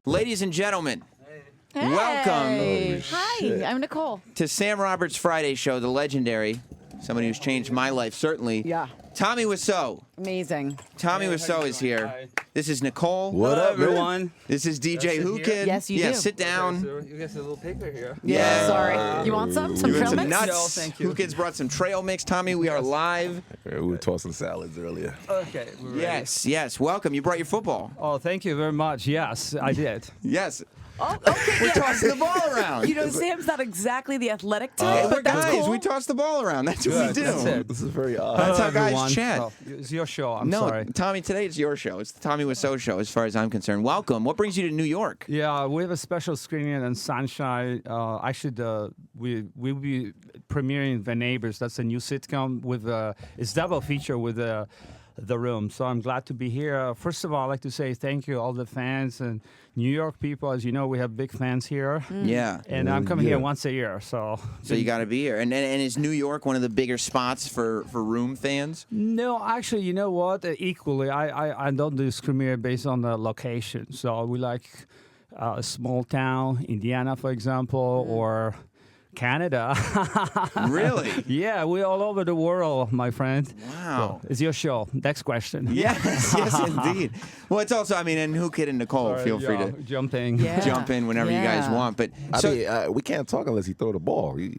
Ladies and gentlemen, Hey. welcome Hi, I'm Nicole. to Sam Roberts' Friday Show, the legendary, somebody who's changed my life, certainly. Yeah. Tommy Wiseau. Amazing. Tommy Wiseau is here. Hi. This is Nicole. What up, everyone? This is DJ Whookid. Yes, you do. Sit down. So you guys have a little paper here. Yeah. Sorry. You want some? Some You want trail some mix? nuts? No, thank you. Whookid's brought some trail mix. Tommy, we are live. We were tossing salads earlier. Okay. We're ready. Yes. Welcome. You brought your football. Oh, thank you very much. Yes, I did. Yes. Oh, okay. We're tossing the ball around. You know, Sam's not exactly the athletic type, Hey, we're but that's guys. cool. We toss the ball around. That's what we do. That's it. This is very odd. That's how Hello, guys everyone. chat. Oh, it's your show. I'm No, sorry. Tommy, today it's your show. It's the Tommy Wiseau show, as far as I'm concerned. Welcome. What brings you to New York? Yeah, we have a special screening in Sunshine. We will be premiering The Neighbors. That's a new sitcom with it's double feature with The Room. So I'm glad to be here. First of all, I'd like to say thank you all the fans and New York people. As you know, we have big fans here. Yeah. And I'm coming here once a year. So So you got to be here. And is New York one of the bigger spots for Room fans? No, actually, you know what? Equally, I don't discriminate based on the location. So we like a small town, Indiana, for example, or Canada. Really? Yeah, we're all over the world, my friend. Wow. So, it's your show. Next question. Yes, indeed. Well, it's also, and Whookid and Nicole, feel free to jump in. Yeah. jump in whenever you guys Yeah. want. But We can't talk unless he throw the ball. we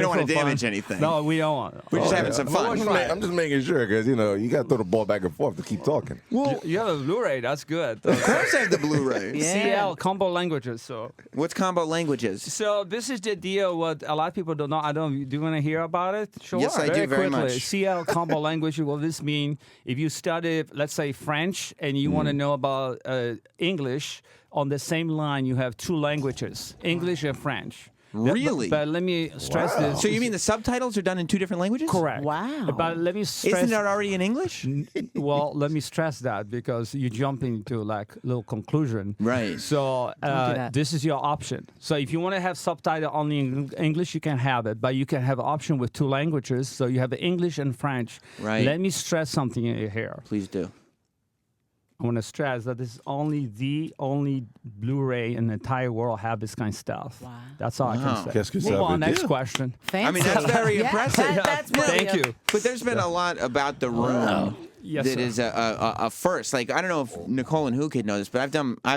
don't want to for damage fun. anything. No, we don't want. We're just having some fun. I'm just making sure because you got to throw the ball back and forth to keep talking. You have a Blu-ray. That's good. Of course I have the Blu-ray. Yeah. CL combo languages. So. What's combo languages? So this is the deal. What a lot of people don't know. Do you want to hear about it? Sure. Yes, I do very quickly. much. CL combo language. What this mean? If you study, let's say French, and you want to know about English, on the same line you have two languages, English and French. Really? But let me stress this. So you mean the subtitles are done in two different languages? Correct. Wow. But let me stress. Isn't that already in English? Well, let me stress that because you jump into like little conclusion. Right. So do that. this is your option. So if you want to have subtitle only in English, you can have it, but you can have an option with two languages. So you have English and French. Right. Let me stress something here. Please do. I want to stress that this is the only Blu-ray in the entire world have this kind of stuff. Wow. That's all I Wow. can say. Qu'est-ce que ça Move on, veut next dire? question. Fancy. that's very Yeah, impressive. That's Thank brilliant. you. But there's been a lot about the room Yes, that sir. is a first. Like, I don't know if Nicole and Whookid know this, but I've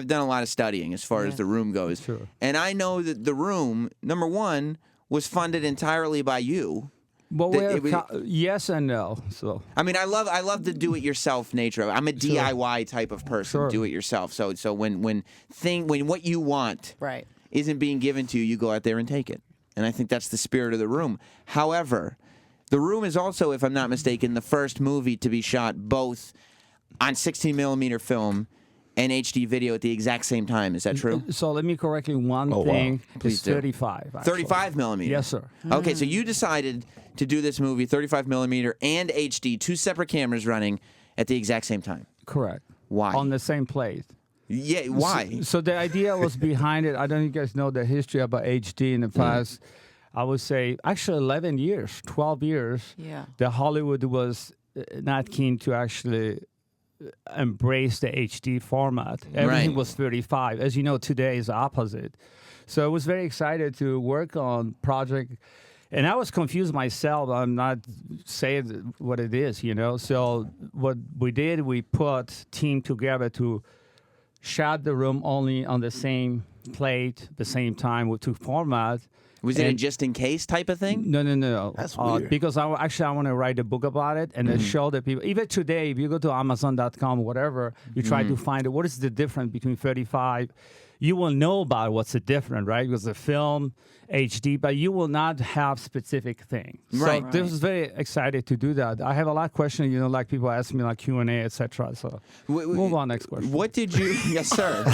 done a lot of studying as far as the room goes. Sure. And I know that the room, number one, was funded entirely by you. Well, That yes and no. So I love the do-it-yourself nature of it. I'm a DIY type of person, Sure. do it yourself. So when what you want Right. isn't being given to you, you go out there and take it. And I think that's the spirit of the room. However, the room is also, if I'm not mistaken, the first movie to be shot both on 16 millimeter film and HD video at the exact same time. Is that true? So let me correct you one wow. thing. Please It's do. 35. Actually. 35 millimeter. Yes, sir. Okay, so you decided to do this movie 35 millimeter and HD, two separate cameras running at the exact same time. Correct. Why? On the same plate. Yeah, why? So the idea was behind it. I don't know if you guys know the history about HD in the past. I would say actually 11 years, 12 years. Yeah. The Hollywood was not keen to actually embrace the HD format. Everything Right. was 35. As you know, today is the opposite. So I was very excited to work on project. And I was confused myself. I'm not saying what it is, So what we did, we put team together to shot the room only on the same plate, the same time with two formats. Was it a And- just in case type of thing? No. That's weird. Because I want to write a book about it and then show the people. Even today, if you go to Amazon.com, whatever, you try to find it. What is the difference between 35? You will know about what's the difference, right? Because the film, HD, but you will not have specific thing. Right. So this is very excited to do that. I have a lot of questions, like people ask me like Q&A, etc. So move on, next question. What did you? Yes, sir.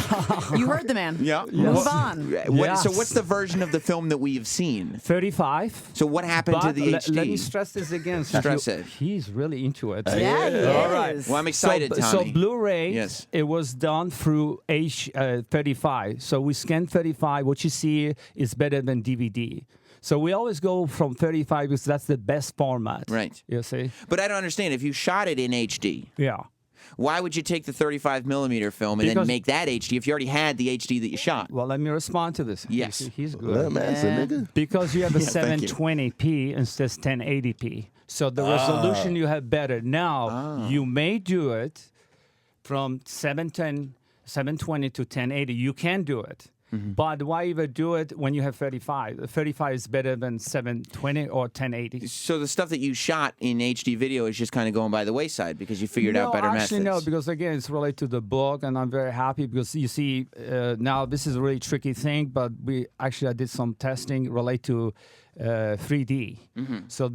You heard the man. Yeah. Move on. Yes. So what's the version of the film that we've seen? 35. So what happened to But the HD? let me stress this again. Stress it. He's really into it. Yeah, he All right. is. Well, I'm excited, So Tommy. Blu-ray, Yes. it was done through 35. So we scanned 35. What you see is better than DVD. So we always go from 35 because that's the best format. Right. You see? But I don't understand. If you shot it in HD, Yeah. why would you take the 35 millimeter film and then Because- make that HD if you already had the HD that you shot? Well, let me respond to this. Yes. He's Let good. him answer, nigga. Because you have a thank you. 720p instead of 1080p. So the resolution you have better. Now, you may do it from 720 to 1080. You can do it. But why even do it when you have 35? 35 is better than 720 or 1080. So the stuff that you shot in HD video is just kind of going by the wayside because you figured out better actually, methods. No, because again, it's related to the book, and I'm very happy because you see, now this is a really tricky thing, but I did some testing related to 3D. So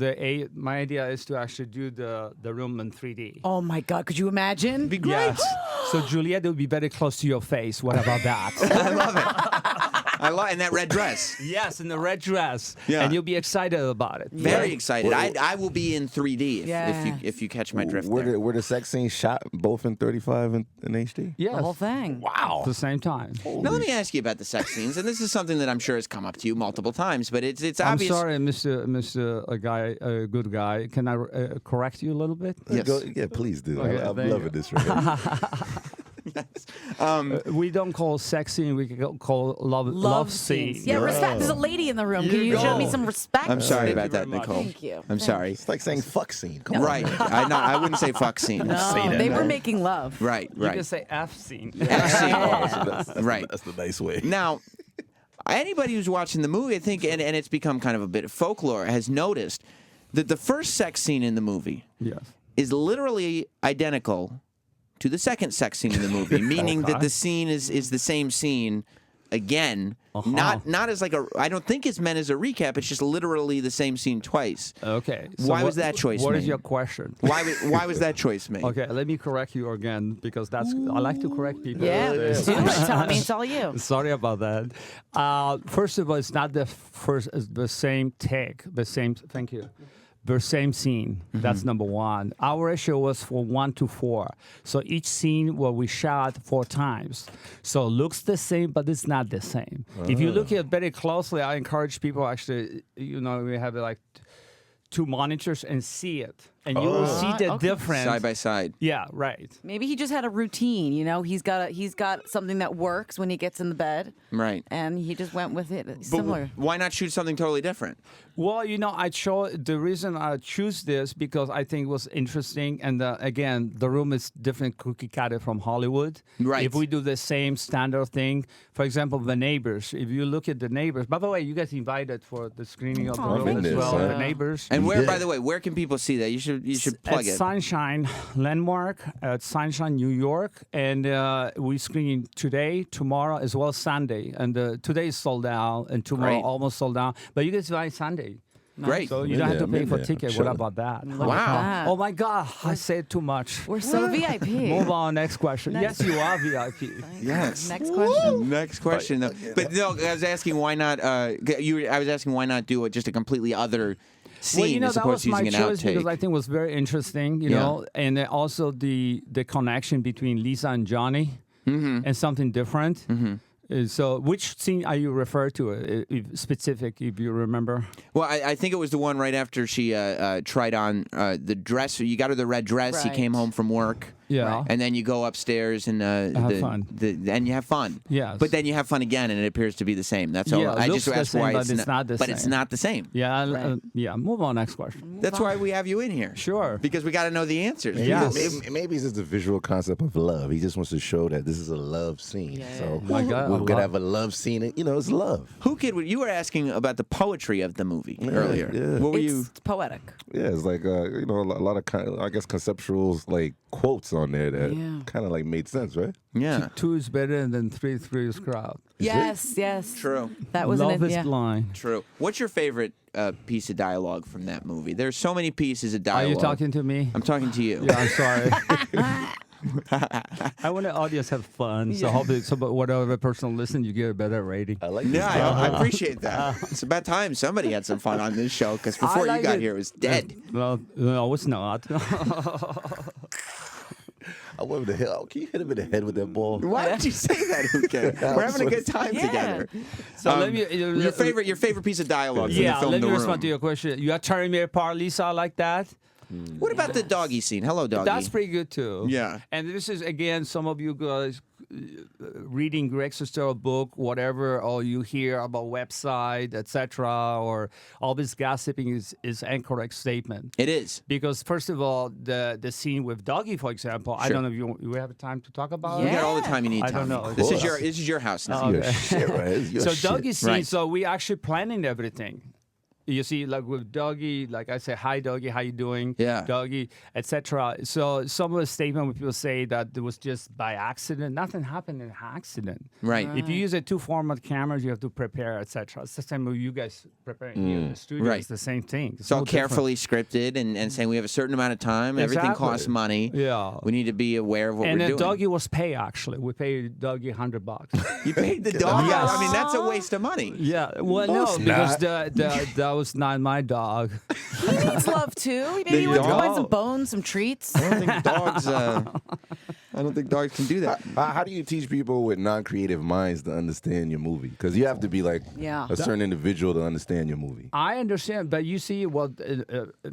my idea is to actually do the room in 3D. Oh my God! Could you imagine? Be great. Yes. So Juliet will be very close to your face. What about that? I love it. And that red dress. Yes, in the red dress. Yeah. And you'll be excited about it. Very excited. I will be in 3D Yeah. if you catch my drift Were there. the sex scenes shot both in 35 and in HD? Yes. The whole thing. At the same time. Now let me ask you about the sex scenes, and this is something that I'm sure has come up to you multiple times, but it's I'm obvious. sorry, Mr. Good guy. Can I correct you a little bit? Yes. Yeah, please do. Okay, I'm thank loving you. this right now. We don't call sex scene. We call love scene. scenes. Yeah, respect. There's a lady in the room. Can you show me some respect? I'm sorry Thank about you that, very much. Nicole. Thank you. I'm sorry. It's like saying fuck scene. Come on. Right. I wouldn't say fuck scene. No, they were making love. Right. You can Right. say F scene. F scene. That's Right. That's the nice way. Now, anybody who's watching the movie, I think, and it's become kind of a bit of folklore, has noticed that the first sex scene in the movie Yes. is literally identical to the second sex scene in the movie, meaning that the scene is the same scene again. Not as like I don't think it's meant as a recap. It's just literally the same scene twice. Okay. Why was that choice What is made? your question? Why was that choice made? Okay, let me correct you again because I like to correct people. Yeah, do it, Tommy. It's all you. Sorry about that. First of all, it's not the same take, the same. Thank you. The same scene. That's number one. Our ratio was for 1 to 4. So each scene we shot 4 times. So it looks the same, but it's not the same. If you look at it very closely, I encourage people actually, we have like 2 monitors and see it. And you will see the difference. Side by side. Yeah, right. Maybe he just had a routine. He's got something that works when he gets in the bed. Right. And he just went with it. But Similar. why not shoot something totally different? Well, the reason I choose this because I think it was interesting, and again, the room is different cookie cutter from Hollywood. Right. If we do the same standard thing, for example, The Neighbors. If you look at The Neighbors, by the way, you guys invited for the screening of the room goodness, as well. huh? The Neighbors. And Yeah. by the way, where can people see that? You should plug at it. Sunshine Landmark at Sunshine, New York, and we screening today, tomorrow, as well as Sunday. And today is sold out, and tomorrow Great. almost sold out. But you can buy Sunday. Great. So you in don't have there, to pay I'm in for there. ticket. Sure. What about that? Look at Wow. that. Oh my God, I said too much. We're so VIP. Move on, next question. Yes, you are VIP. Yes. Next question. Next question, though. But no, I was asking why not. I was asking why not do it just a completely other scene Well, as that opposed was to my using an choice because I outtake. think it was very interesting, Yeah. and also the connection between Lisa and Johnny and something different. So, which scene are you referring to? Specific, if you remember. Well, I think it was the one right after she tried on the dress. You got her the red dress. He Right. came home from work. Yeah. And then you go upstairs and Have fun. And you have fun. Yes. But then you have fun again, and it appears to be the same. That's all. Yeah, it I looks just the asked same, why but it's not the But it's same. not the same. Yeah, Right. yeah. Move on. Next question. That's why we have you in here. Sure. Because we got to know the answers. Yeah. Maybe it's just the visual concept of love. He just wants to show that this is a love scene. So My God, we're I gonna love- have a love scene. It's love. Whookid, you were asking about the poetry of the movie earlier. yeah. What were It's you? poetic. Yeah, it's like a lot of I guess conceptual like quotes on there that Yeah. kind of like made sense, right? Yeah. 2 is better than 3 is crowd. Yes, yes. True. That was Love an is yeah. blind. True. What's your favorite piece of dialogue from that movie? There's so many pieces of Are dialogue. you talking to me? I'm talking to you. Yeah, I'm sorry. I want the audience have fun, so hopefully, whatever person listen, you get a better rating. I like Yeah, this. I appreciate that. It's about time somebody had some fun on this show because before I you got like here, it was dead. No, it's not. I want him to hit. Can you hit him in the head with that ball? Why did you say that, Whookid? We're having a good time together. So let me. Your favorite piece of dialogue from the Yeah, film let The me Room. respond to your question. You are tearing me apart, Lisa, like that? What about the doggy scene? Hello, doggy. That's pretty good too. Yeah. And this is again, some of you guys reading Greg Sestero book, whatever, or you hear about website, etc., or all this gossiping is incorrect statement. It is. Because first of all, the scene with Doggy, for example, I Sure. don't know if you have time to talk about You it. got all the time you need, I Tommy. don't know. This is your house now. Your shit, right? It's your So shit. Doggy scene, Right. so we actually planning everything. You see, like with Doggy, like I say, hi Doggy, how you doing? Yeah. Doggy, etc. So some of the statement when people say that it was just by accident, nothing happened in accident. Right. If you use a 2-format cameras, you have to prepare, etc. It's the same way you guys preparing here in the studio. Right. It's the same thing. It's all no different. carefully scripted and saying we have a certain amount of time. Everything Exactly. costs money. Yeah. We need to be aware of what And we're then doing. Doggy was pay actually. We paid Doggy $100. You paid the dog? Yes. I mean, that's a waste of money. Yeah, well, No, no, it's because not. that was not my dog. He needs love too. Maybe he wants to dog? find some bones, some treats. I don't think dogs. I don't think dogs can do that. How do you teach people with non-creative minds to understand your movie? Because you have to be like Yeah. a certain individual to understand your movie. I understand, but you see, well,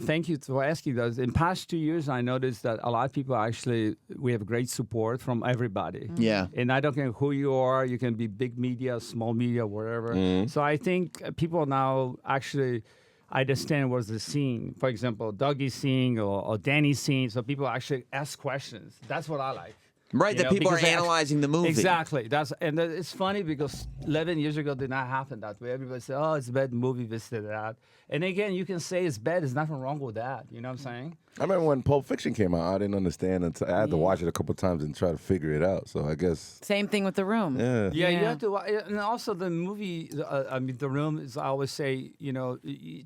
thank you for asking that. In past 2 years, I noticed that a lot of people actually, we have great support from everybody. Yeah. And I don't care who you are. You can be big media, small media, whatever. So I think people now actually understand what's the scene. For example, Dougie's scene or Danny's scene. So people actually ask questions. That's what I like. Right, You that know, people are because they analyzing the movie. Exactly. It's funny because 11 years ago did not happen that way. Everybody said, "Oh, it's a bad movie, this, that." And again, you can say it's bad. There's nothing wrong with that. You know what I'm saying? I remember when Pulp Fiction came out, I didn't understand until I had to watch it a couple times and try to figure it out. So I guess, Same thing with The Room. yeah. Yeah, you Yeah. have to. And also the movie. I mean, The Room is. I always say,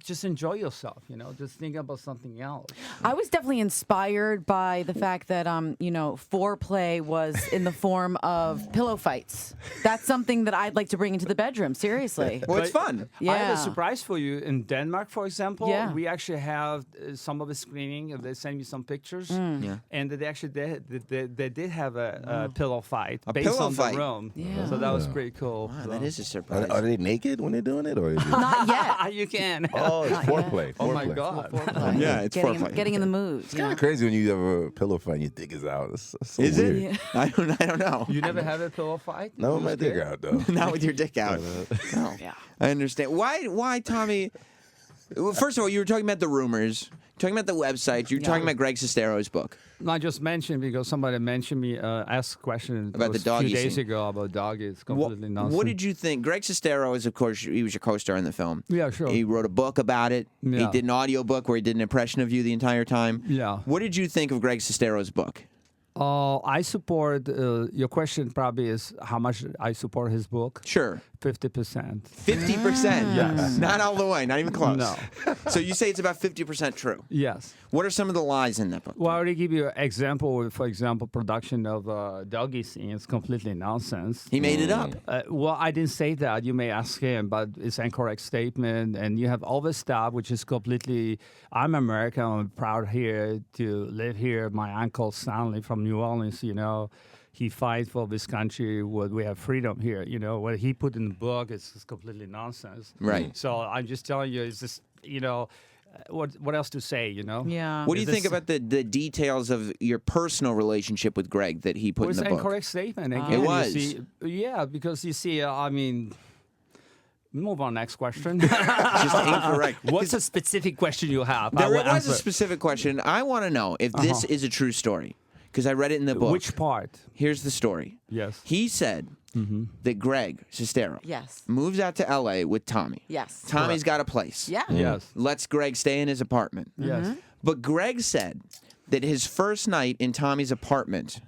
just enjoy yourself. Just think about something else. I was definitely inspired by the fact that foreplay was in the form of pillow fights. That's something that I'd like to bring into the bedroom. Seriously. Well, it's fun. I have Yeah. a surprise for you. In Denmark, for example, Yeah. we actually have some of the screening. They send me some pictures, Yeah. and they actually they did have a pillow fight A based pillow on fight. The Room. Yeah. So that was pretty cool. Wow, So. that is a surprise. Are they naked when they're doing it, or is it? Not yet. You can. Oh, it's Not foreplay. Oh my foreplay. God. Foreplay. Yeah, it's getting, foreplay. getting in the mood. It's kind of crazy when you have a pillow fight and your dick is out. It's so Is weird. it? I don't know. You never have a pillow fight? No, You my just dick did? out though. Not with your dick out. No. Yeah. I understand. Why, Tommy? Well, first of all, you were talking about the rumors, talking about the website. You were talking about Greg Sestero's book. No, I just mentioned because somebody mentioned me, asked a question About the a doggy few days scene. ago about doggy. It's completely nonsense. What did you think? Greg Sestero is, of course, he was your co-star in the film. Yeah, sure. He wrote a book about it. He Yeah. did an audio book where he did an impression of you the entire time. Yeah. What did you think of Greg Sestero's book? I support, your question probably is how much I support his book. Sure. 50%. 50%. Yes. Not all the way. Not even close. No. So you say it's about 50% true. Yes. What are some of the lies in that book? Well, I already give you an example. For example, production of doggy scene is completely nonsense. He made it up. Well, I didn't say that. You may ask him, but it's an incorrect statement. And you have all this stuff, which is completely. I'm American. I'm proud here to live here. My uncle Stanley from New Orleans, he fight for this country where we have freedom here. What he put in the book is completely nonsense. Right. So I'm just telling you, it's just, what else to say, Yeah. What do you Is think this- about the details of your personal relationship with Greg that he put Well, in it's the an book? incorrect statement. Again, It you was. see- yeah, because you see, move on, next question. Just incorrect. What's a specific question you have? I There will was a answer. specific question. I want to know if this is a true story because I read it in the book. Which part? Here's the story. Yes. He said that Greg Sestero Yes. moves out to L.A. with Tommy. Yes. Tommy's got a place. Yeah. Yes. Lets Greg stay in his apartment. Yes. But Greg said that his first night in Tommy's apartment,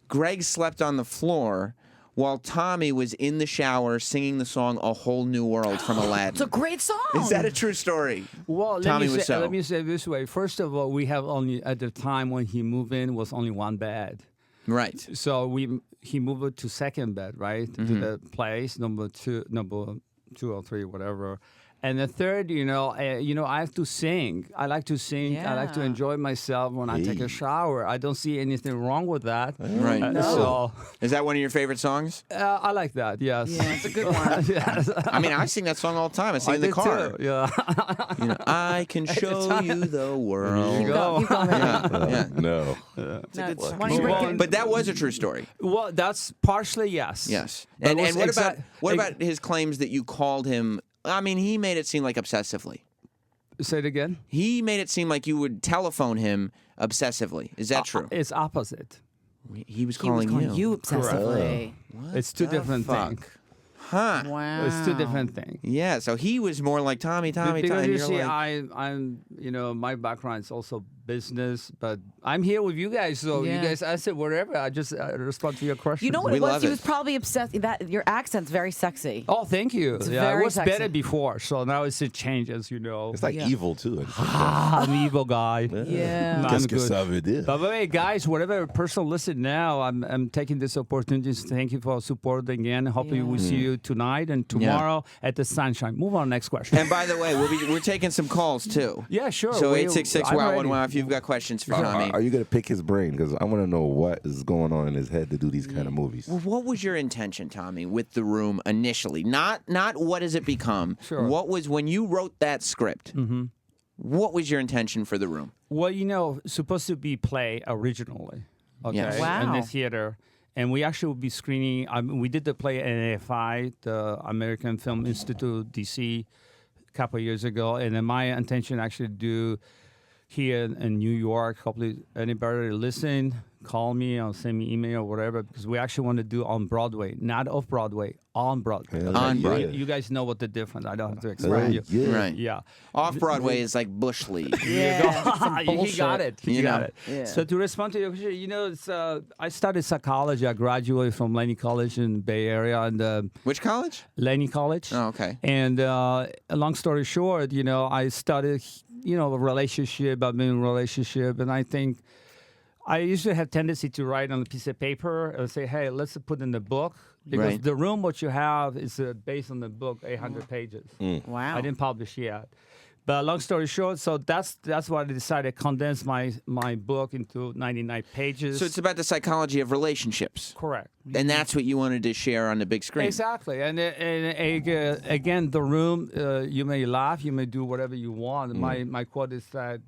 Greg slept on the floor while Tommy was in the shower singing the song "A Whole New World" from Aladdin. It's a great song. Is that a true story? Well, Tommy Wiseau. let me say it this way. First of all, we have only at the time when he moved in was only one bed. Right. So he moved to second bed, right, to the place number two or three, whatever. And the third, I have to sing. I like to sing. I like to Yeah. enjoy myself when I take a shower. I don't see anything wrong with that. Right. So Is that one of your favorite songs? I like that. Yes. Yeah, it's a good one. Yes. I mean, I sing that song all the time. I sing in the did car. too. Yeah. I can show you the world. Keep going, keep going. Yeah. No. No, good why song. don't you break it? But that was a true story. Well, that's partially yes. Yes. But And what's what about his claims that you called him? I mean, he made it seem like obsessively. Say it again. He made it seem like you would telephone him obsessively. Is that true? It's opposite. He was He was calling calling you obsessively. It's two different things. Huh. Wow. It's two different things. Yeah, so he was more like Tommy. Because and you you're see, like, I'm, my background is also business, but I'm here with you guys, so you Yeah. guys ask it whatever. I just respond to your question. You know what We it was? love He it. was probably obsessed. That your accent's very sexy. Oh, thank you. It's Yeah, it very was sexy. better before, so now it changes. It's like Yeah. evil too. I'm an evil guy. Yeah. No, I'm Qu'est-ce que good. ça veut dire? By the way, guys, whatever person listen now, I'm taking this opportunity to thank you for support again. Hopefully, we see you tonight and tomorrow at the Sunshine. Move on, next question. and by the way, we're taking some calls too. Yeah, sure. So We- 866 I'm wow ready. one wow if you've got questions for Tommy. Are you gonna pick his brain? Because I want to know what is going on in his head to do these kind of movies. Well, what was your intention, Tommy, with The Room initially? Not what has it become. Sure. What was when you wrote that script? What was your intention for The Room? Well, supposed to be play originally, okay, Yes. Wow. in the theater. And we actually will be screening. We did the play at AFI, the American Film Institute, DC, a couple of years ago. And then my intention actually to do here in New York. Hopefully, anybody listen, call me or send me email or whatever, because we actually want to do on Broadway, not off Broadway, on Broadway. Yeah, On yeah. Broadway. You guys know what the difference. I don't have to explain you. Yeah. Right. Yeah. Off Broadway is like Bush League. Yeah. He got it. He You got know. it. Yeah. So to respond to your question, it's, I studied psychology. I graduated from Laney College in Bay Area, and Which college? Laney College. Oh, okay. And long story short, I studied, relationship. I've been in a relationship, and I think I usually have tendency to write on a piece of paper and say, hey, let's put in the book. Because Right. the room, what you have, is based on the book, 800 pages. Wow. I didn't publish yet. But long story short, so that's why I decided to condense my book into 99 pages. So it's about the psychology of relationships. correct. And that's what you wanted to share on the big screen. Exactly. And again, the room, you may laugh, you may do whatever you want. My quote is that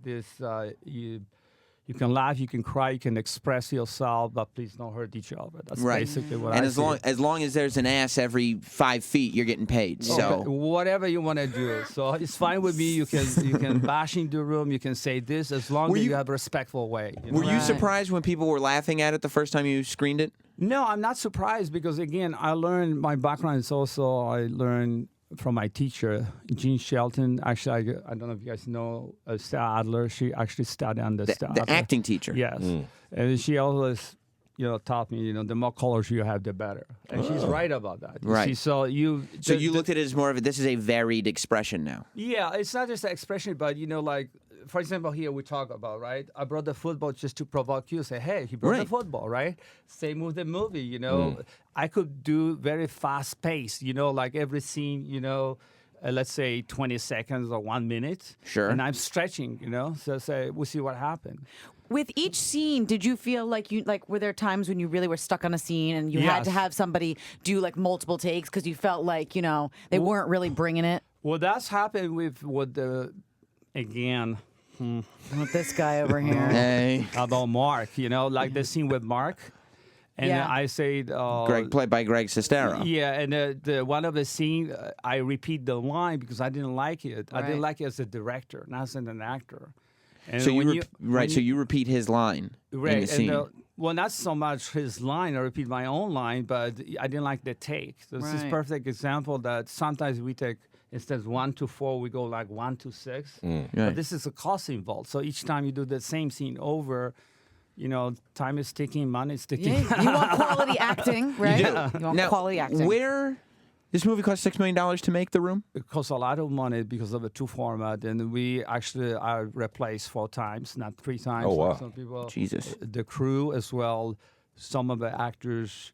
you can laugh, you can cry, you can express yourself, but please don't hurt each other. That's Right. basically what And I as long as there's an ass every 5 feet, you're getting paid. So whatever you want to do. So it's fine with me. You can bash in the room, you can say this, as long as you have a respectful way. were you Right. surprised when people were laughing at it the first time you screened it? No, I'm not surprised because, again, I learned my background is also I learned from my teacher, Jean Shelton. Actually, I don't know if you guys know Stella Adler. She actually studied under Stella The Adler. acting teacher. Yes. And she always, taught me, the more colors you have, the better. And she's right about that. You Right. see, so So you looked at it as more of this is a varied expression now. Yeah, it's not just an expression, but like, for example, here we talk about, right? I brought the football just to provoke you. Say, hey, he brought the Right. football, right? Same with the movie, I could do very fast pace, like every scene, let's say 20 seconds or 1 minute. Sure. And I'm stretching, so say we'll see what happened. With each scene, did you feel like were there times when you really were stuck on a scene and you had to Yes. have somebody do like multiple takes because you felt like, they weren't really bringing it? Well, that's happened with the, again, With this guy over here. Hey. about Mark, like the scene with Mark. And Yeah. I said, Greg, played by Greg Sestero. yeah, and the one of the scene, I repeat the line because I didn't like it. I Right. didn't like it as a director, not as an actor. And So when you repeat his line in right, the scene. well, not so much his line. I repeat my own line, but I didn't like the take. So this is Right. perfect example that sometimes we take instead of 1 to 4, we go like 1 to 6. Right. But this is a cost involved. So each time you do the same scene over, time is ticking, money is ticking. Yeah, you want quality acting, right? You want Now, quality acting. where this movie cost $6 million to make The Room? It costs a lot of money because of the 2 format, and we actually are replaced 4 times, not 3 times. Oh, like wow. some people. Jesus. The crew as well. Some of the actors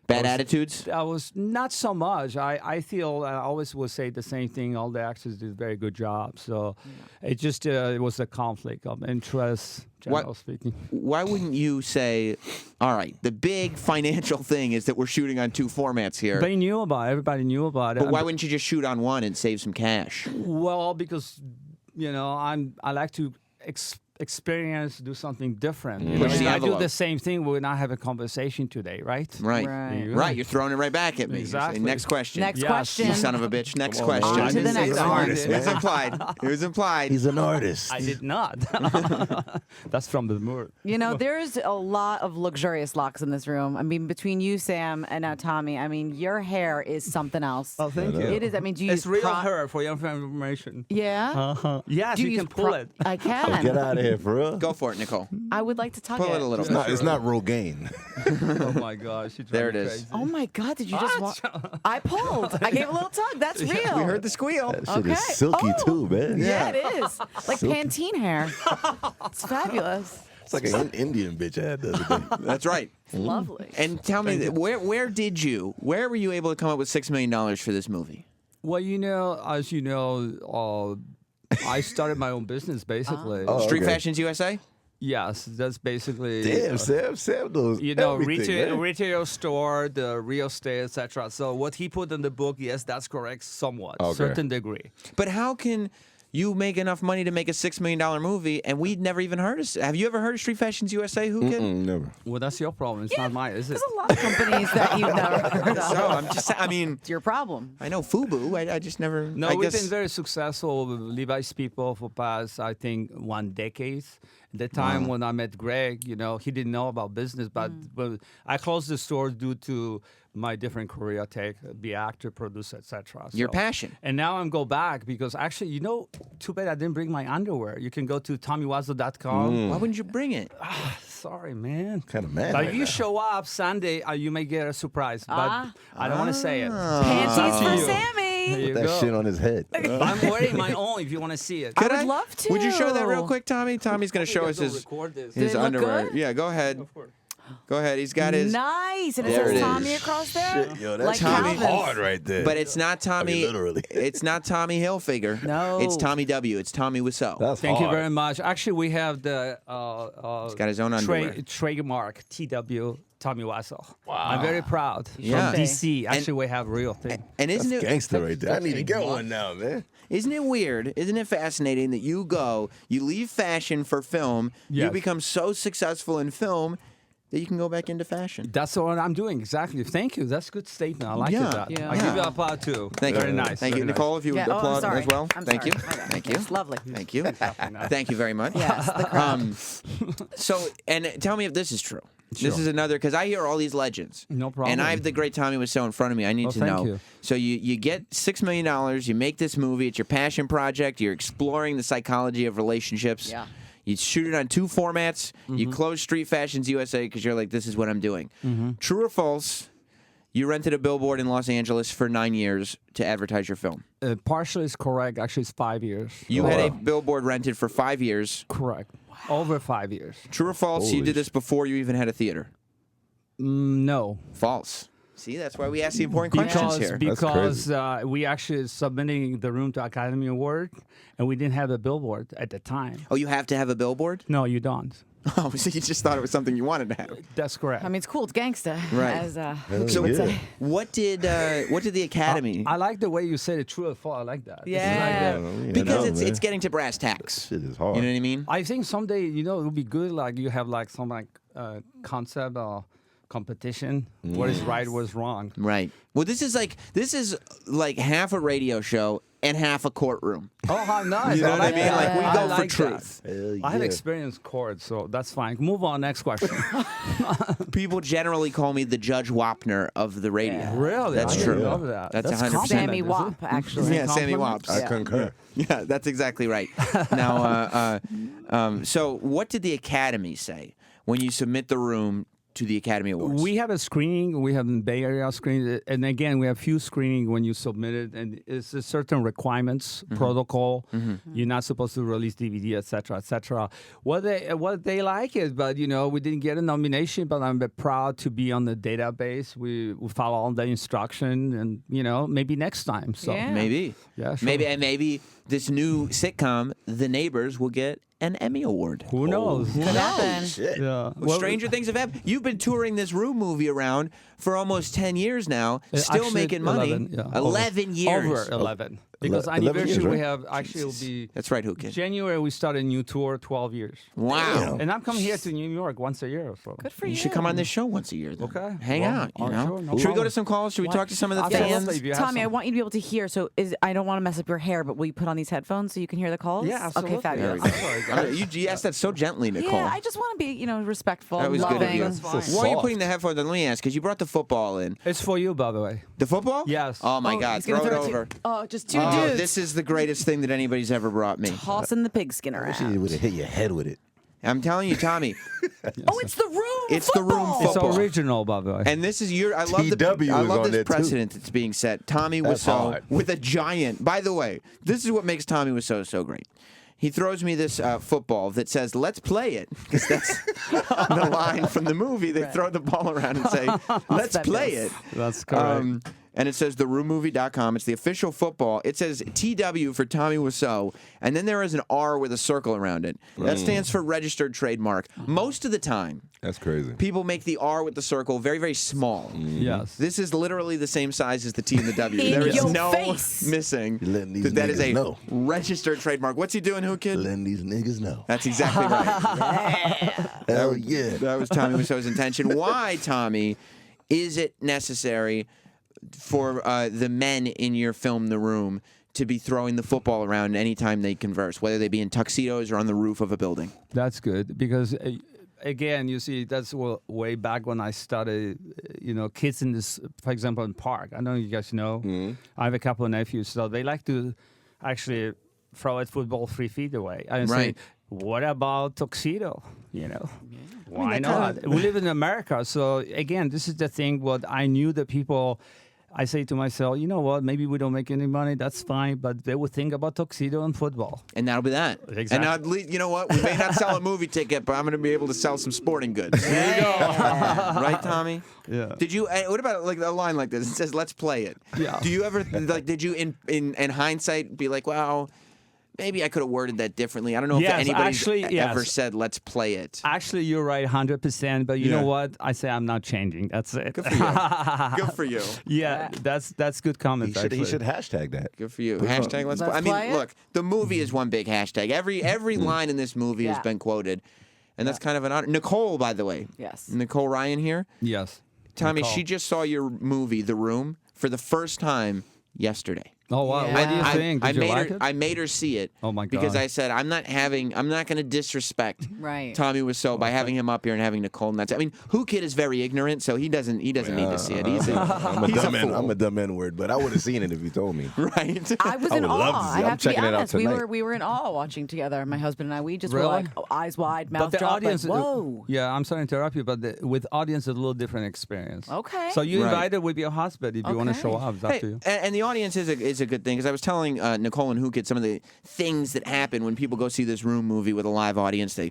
Bad attitudes? I was not so much. I feel I always will say the same thing. All the actors did a very good job. So it just it was a conflict of interest, general speaking. Why wouldn't you say, all right, the big financial thing is that we're shooting on 2 formats here. They knew about it. Everybody knew about it. But why wouldn't you just shoot on one and save some cash? Well, because I like to experience, do something different. You know, Push the if I do envelope. the same thing, we're not having a conversation today, right? Right. Right. Right. You're throwing it right back at me. You're saying, Exactly. next question. Next Yes. question. You son of a bitch. Next Come on, question. On to the next He's an one. artist, It was man. implied. It was implied. He's an artist. I did not. That's from the movie. You know, there's a lot of luxurious locks in this room. I mean, between you, Sam, and now Tommy, I mean, your hair is something else. Oh, thank you. It is. I mean, do you It's use real hair for your information. Yeah. Yes, Do you use can pull it. I can. Get out of here, for real. Go for it, Nicole. I would like to tug Pull it. it a little It's bit. not Rogaine. Oh my gosh. you drive There it me is. crazy. Oh my God! Did you just want? I pulled. I gave a little tug. That's real. We heard the squeal. That shit Okay. is silky Oh. too, man. Yeah, it is. Like Silky. Pantene hair. It's fabulous. It's like an Indian bitch I had the other day. That's right. It's lovely. And tell me, where were you able to come up with $6 million for this movie? Well, as you know, I started my own business basically. Oh, Street okay. Fashions USA? Yes, that's basically. Damn, Sam knows everything, man. retail store, the real estate, etc. So what he put in the book, yes, that's correct, somewhat, Okay. certain degree. But how can you make enough money to make a $6 million movie and we'd never even heard of it? Have you ever heard of Street Fashions USA, Whookid? Never. Well, that's your problem. It's not mine, is it? There's a lot of companies that you've never heard of. So I'm just, I mean, It's your problem. I know FUBU. I just never. No, I we've guess, been very successful with Levi's people for past, I think, 1 decade. At the time when I met Greg, he didn't know about business, but I closed the store due to my different career take, be actor, producer, etc. Your passion. And now I'm go back because actually, too bad I didn't bring my underwear. You can go to TommyWiseau.com. Why wouldn't you bring it? Sorry, man. Kind of mad. But right if you now. show up Sunday, you may get a surprise. But I don't want to say it. Panties for you. Sammy. There you that go. shit on his head. I'm wearing my own if you want to see it. I would love to. Would you show that real quick, Tommy? Tommy's going to show us his Record this. Did it look underwear. good? Yeah, go ahead. Go ahead. He's got his. Nice. And it There says it Tommy is. across there. Shit, yo, Like that's Tommy Calvin's. hard right there. But it's not Tommy. I mean, literally. It's not Tommy Hilfiger. No. It's Tommy W. It's Tommy Wiseau. That's Thank you hard. very much. Actually, we have the He's got his own underwear. trademark TW Tommy Wiseau. Wow. I'm very proud. Yeah. From DC. Actually, we have real thing. And isn't That's it gangster right there. I need to get one now, man. Isn't it weird? Isn't it fascinating that you leave fashion for film, you Yes. become so successful in film that you can go back into fashion. That's what I'm doing, exactly. Thank you. That's a good statement. I like Yeah. that. Yeah. I give you a applause, too. Thank very you. nice. Thank you. very nice. Nicole, if you would Yeah. Oh, I'm applaud sorry. as well. I'm Thank sorry. you. My bad. Thank you. Yes, lovely. Thank you. Thank you very much. Yes, the crowd. So, and tell me if this is true. This is another, because I hear all these legends. No problem. And I have the great Tommy Wiseau in front of me. I need to thank know. you. So you get $6 million, you make this movie, it's your passion project, you're exploring the psychology of relationships. Yeah. You shoot it on 2 formats, you Mm-hmm. close Street Fashions USA because you're like, this is what I'm doing. True or false, you rented a billboard in Los Angeles for 9 years to advertise your film. Partially is correct. Actually, it's 5 years. You had a billboard rented for 5 years. Correct. Over 5 years. True or false, you Holy did this before you even had a theater? No. False. See, that's why we ask the important questions here. Because we actually submitting the room to Academy Award, and we didn't have a billboard at the time. Oh, you have to have a billboard? No, you don't. Oh, so you just thought it was something you wanted to have. That's correct. I mean, it's cool. It's gangsta. Right. As So would say. what did the Academy? I like the way you said it, true or false. I like that. Yeah. It's like that. Because man. it's getting to brass tacks. Shit is hard. You know what I mean? I think someday, it would be good, like you have like some concept or competition. What is right, what is wrong. Right. Well, this is like half a radio show and half a courtroom. Oh, how nice. You know what I like mean? that. Like we I go for like truth. Hell I have yeah. experienced court, so that's fine. Move on, next question. People generally call me the Judge Wapner of the radio. Yeah. Really? That's I didn't true. know that. That's 100%. compliment, Sammy is it? Wap, actually. Yeah, Sammy Compliment? Wops. I concur. Yeah, that's exactly right. Now, so what did the Academy say when you submit the room to the Academy Awards? We have a screening. We have in Bay Area screening, and again, we have few screening when you submit it, and it's a certain requirements protocol. You're not supposed to release DVD, etc., etc. What they like it, but we didn't get a nomination, but I'm proud to be on the database. We follow all the instruction, and maybe next time. So Yeah. Maybe. Yeah, sure. Maybe this new sitcom, The Neighbors, will get an Emmy Award. Who knows? Could happen. Shit. Yeah. Well, stranger things have happened. You've been touring this Room movie around for almost 10 years now, still Actually, making money. 11, yeah. 11 years. Over 11. Because 11 anniversary years, we right? have actually will be That's right, Whookid. January. We start a new tour, 12 years. Wow. And I'm coming here to New York once a year. So. Good for You should come on this show once a year. Then. Okay. Hang Well, out. You know? sure, no Should we go problem. to some calls? Should we talk to some of the Absolutely. fans? If you have Tommy, I some. want you to be able to hear. So I don't want to mess up your hair, but will you put on these headphones so you can hear the calls? Yeah, absolutely. Okay, fabulous. I'm sorry, guys. You asked that so gently, Nicole. Yeah, I just want to be, respectful, That was good of loving. you. That's fine. Why are you Soft. putting the headphones on? Let me ask, because you brought the football in. It's for you, by the way. The football? Yes. Oh, my God. He's gonna Throw it throw over. it to- Oh, just two Oh, dudes this is the greatest thing that anybody's ever brought me. tossing the pigskin You around. would have hit your head with it. I'm telling you, Tommy. Oh, it's the room. It's the room football. It's football. original, by the way. And this is I love TW I was love on this there, too. precedent that's being set. Tommy That's Wiseau hard. with a giant. By the way, this is what makes Tommy Wiseau so great. He throws me this football that says, "Let's play it," because that's the line from the movie. They throw the ball around and say, "Let's play it." That's correct. And it says theroommovie.com. It's the official football. It says TW for Tommy Wiseau, and then there is an R with a circle around it. That stands for registered trademark. Most of the time, That's crazy. people make the R with the circle very, very small. Yes. This is literally the same size as the T and the W. In There is your no face. missing. You're letting these That is niggas a know. registered trademark. What's he doing, Whookid? Letting these niggas know. That's exactly right. Hell yeah. That was Tommy Wiseau's intention. Why, Tommy, is it necessary for the men in your film, The Room, to be throwing the football around anytime they converse, whether they be in tuxedos or on the roof of a building? That's good because, again, you see, that's way back when I started, kids in this, for example, in park. I know you guys know. I have a couple of nephews, so they like to actually throw a football 3 feet away. I Right. say, what about tuxedo? Why not? We live in America. So, again, this is the thing. What I knew that people... I say to myself, you know what? Maybe we don't make any money. That's fine, but they would think about tuxedo and football. And that'll be that. Exactly. And at least, you know what? We may not sell a movie ticket, but I'm going to be able to sell some sporting goods. There you go. Right, Tommy? Yeah. Did you? What about like a line like this? It says, "Let's play it." Yeah. Do you ever like? Did you in hindsight be like, "Wow, maybe I could have worded that differently"? I don't know if Yes, anybody's actually, yes. ever said, "Let's play it." Actually, you're right, 100%. But you Yeah. know what? I say I'm not changing. That's it. Good for you. Good for you. Yeah, that's good comment. He should hashtag that. Good for you. Hashtag Let's play. I Let's mean, play it? look, the movie is one big hashtag. Every line in this movie has Yeah. been quoted, and that's kind of an honor. Nicole, by the way. Yes. Nicole Ryan here. Yes. Tommy, Nicole. she just saw your movie, The Room, for the first time yesterday. Oh wow! Yeah. What do you think? Did you made like her, it? I made her see it. Oh, my Because God. I said I'm not going to disrespect Right. Tommy Wiseau by having him up here and having Nicole. And that's. I mean, Whookid is very ignorant, so he doesn't need to see it. He's I'm a he's dumb fool. I'm a dumb N-word, but I would have seen it if you told me. right. I was I in would awe. love to see I it. I'm have to be checking it out honest. We tonight. were in awe watching together. My husband and I. We just were Really? like eyes wide, mouth but the dropped. audience, like, whoa. Yeah, I'm sorry to interrupt you, but with audience, it's a little different experience. Okay. So you Right. invited with your husband if you want to Okay. show up. It's up Hey, to you. and the audience is a good thing because I was telling Nicole and Whookid some of the things that happen when people go see this Room movie with a live audience. They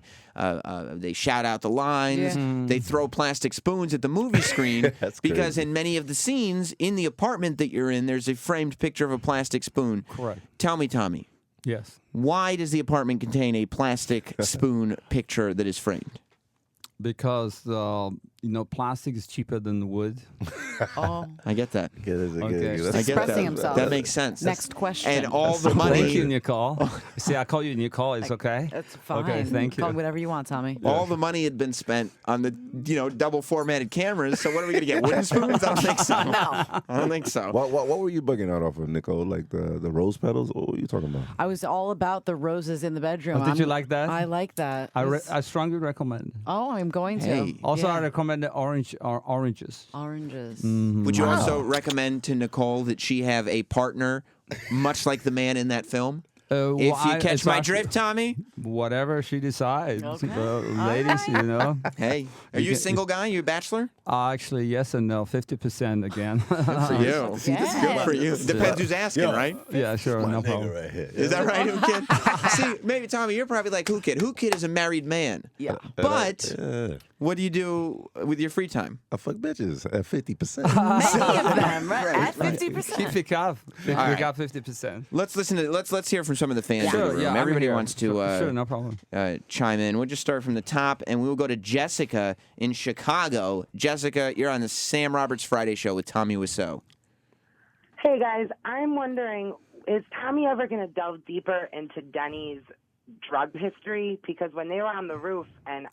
shout out the lines. Yeah. They throw plastic spoons at the movie screen That's because crazy. in many of the scenes in the apartment that you're in, there's a framed picture of a plastic spoon. Correct. Tell me, Tommy, Yes. why does the apartment contain a plastic spoon picture that is framed? Because plastic is cheaper than wood. Oh. I get that. Okay. I get Expressing that. himself. That makes sense. Next question. And all the Thank money. you, Nicole. See, I call you Nicole. It's okay. That's fine. Okay, thank Call you. me whatever you want, Tommy. All the money had been spent on the double formatted cameras. So what are we gonna get? Wooden spoons? I don't think so. No. I don't think so. What were you bugging out off of, Nicole? Like the rose petals? What were you talking about? I was all about the roses in the bedroom. Oh, did you like that? I like that. I strongly recommend. Oh, I'm going to. Hey. Also, Yeah. I recommend the oranges. Oranges. Would you also recommend to Nicole that she have a partner, much like the man in that film? If you catch my drift, Tommy. Whatever she decides. Okay. Ladies, you know. Hey, are you a single guy? You a bachelor? Actually, yes and no. 50% again. For you. See, this is good For you. Depends who's asking, right? Yeah, sure. No problem. Right here. Is that right, Whookid? See, maybe, Tommy, you're probably like Whookid. Whookid is a married man. Yeah. But what do you do with your free time? I fuck bitches at 50%. Many of them, right? At 50%. Keep it up. We right. got 50%. Let's hear from some of the fans in the Sure, room. yeah. I'm Everybody here. wants to Sure, no problem. chime in. We'll just start from the top, and we will go to Jessica in Chicago. Jessica, you're on the Sam Roberts Friday Show with Tommy Wiseau. Hey guys, I'm wondering, is Tommy ever going to delve deeper into Denny's drug history? Because when they were on the roof and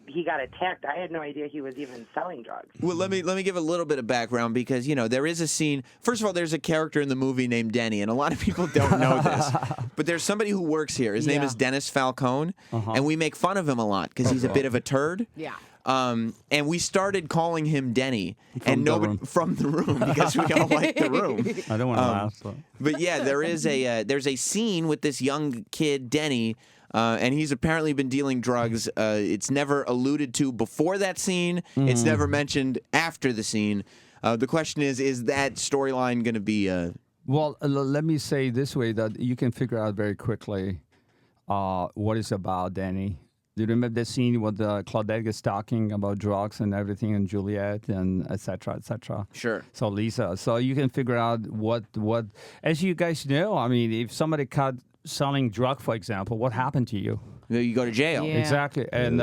he got attacked, I had no idea he was even selling drugs. Well, let me give a little bit of background because, you know, there is a scene. First of all, there's a character in the movie named Denny, and a lot of people don't know this. But there's somebody who works here. His name is Dennis Falcone, and we make fun of him a lot because he's a bit of a turd. Yeah. And we started calling him Denny, From the room. from the room because we all like the room. I don't want to laugh. So. But yeah, there's a scene with this young kid Denny, and he's apparently been dealing drugs. It's never alluded to before that scene. It's never mentioned after the scene. The question is that storyline going to be? Well, let me say this way that you can figure out very quickly what it's about, Danny. Do you remember the scene with Claudette is talking about drugs and everything, and Juliet and et cetera, et cetera? Sure. So Lisa, so you can figure out what, as you guys know, I mean, if somebody caught selling drug, for example, what happened to you? You go to jail. Yeah. Exactly, and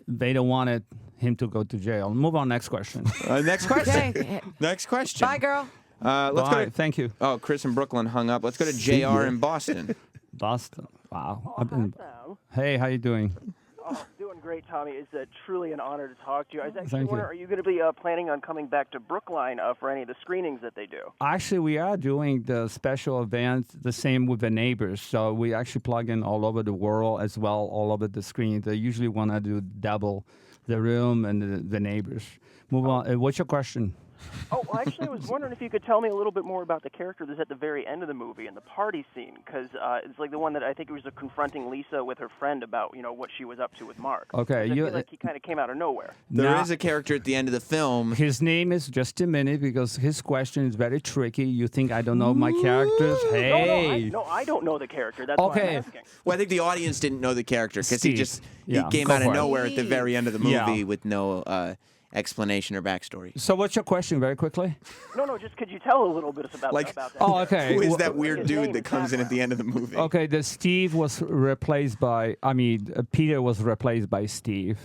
they don't want him to go to jail. Move on, next question. Next question. Okay. Next question. Bye, girl. Let's Bye. go to, Thank you. Oh, Chris in Brooklyn hung up. Let's go to JR in Boston. Boston. Wow. Sam. Hey, how you doing? Oh, doing great, Tommy. It's truly an honor to talk to you. I was actually Thank you. wondering, are you going to be planning on coming back to Brookline for any of the screenings that they do? Actually, we are doing the special event the same with the neighbors. So we actually plug in all over the world as well, all over the screen. They usually want to do double the room and the neighbors. Move on. What's your question? Oh, well, actually, I was wondering if you could tell me a little bit more about the character that's at the very end of the movie in the party scene, because it's like the one that I think it was confronting Lisa with her friend about, you know, what she was up to with Mark. Okay, I feel like he kind of came out of nowhere. There is a character at the end of the film. His name is just a minute because his question is very tricky. You think I don't know my characters? Hey. No, I don't know the character. That's why Okay. I'm asking. Well, I think the audience didn't know the character because he Steve. he Yeah, came go out of for it. nowhere at the very end of the movie Yeah. with no explanation or backstory. So what's your question, very quickly? No, just could you tell a little bit about Like- that? Oh, okay. Who is Well, that weird his dude name that and comes in at the end of the movie? Okay, the Steve was replaced by, Peter was replaced by Steve.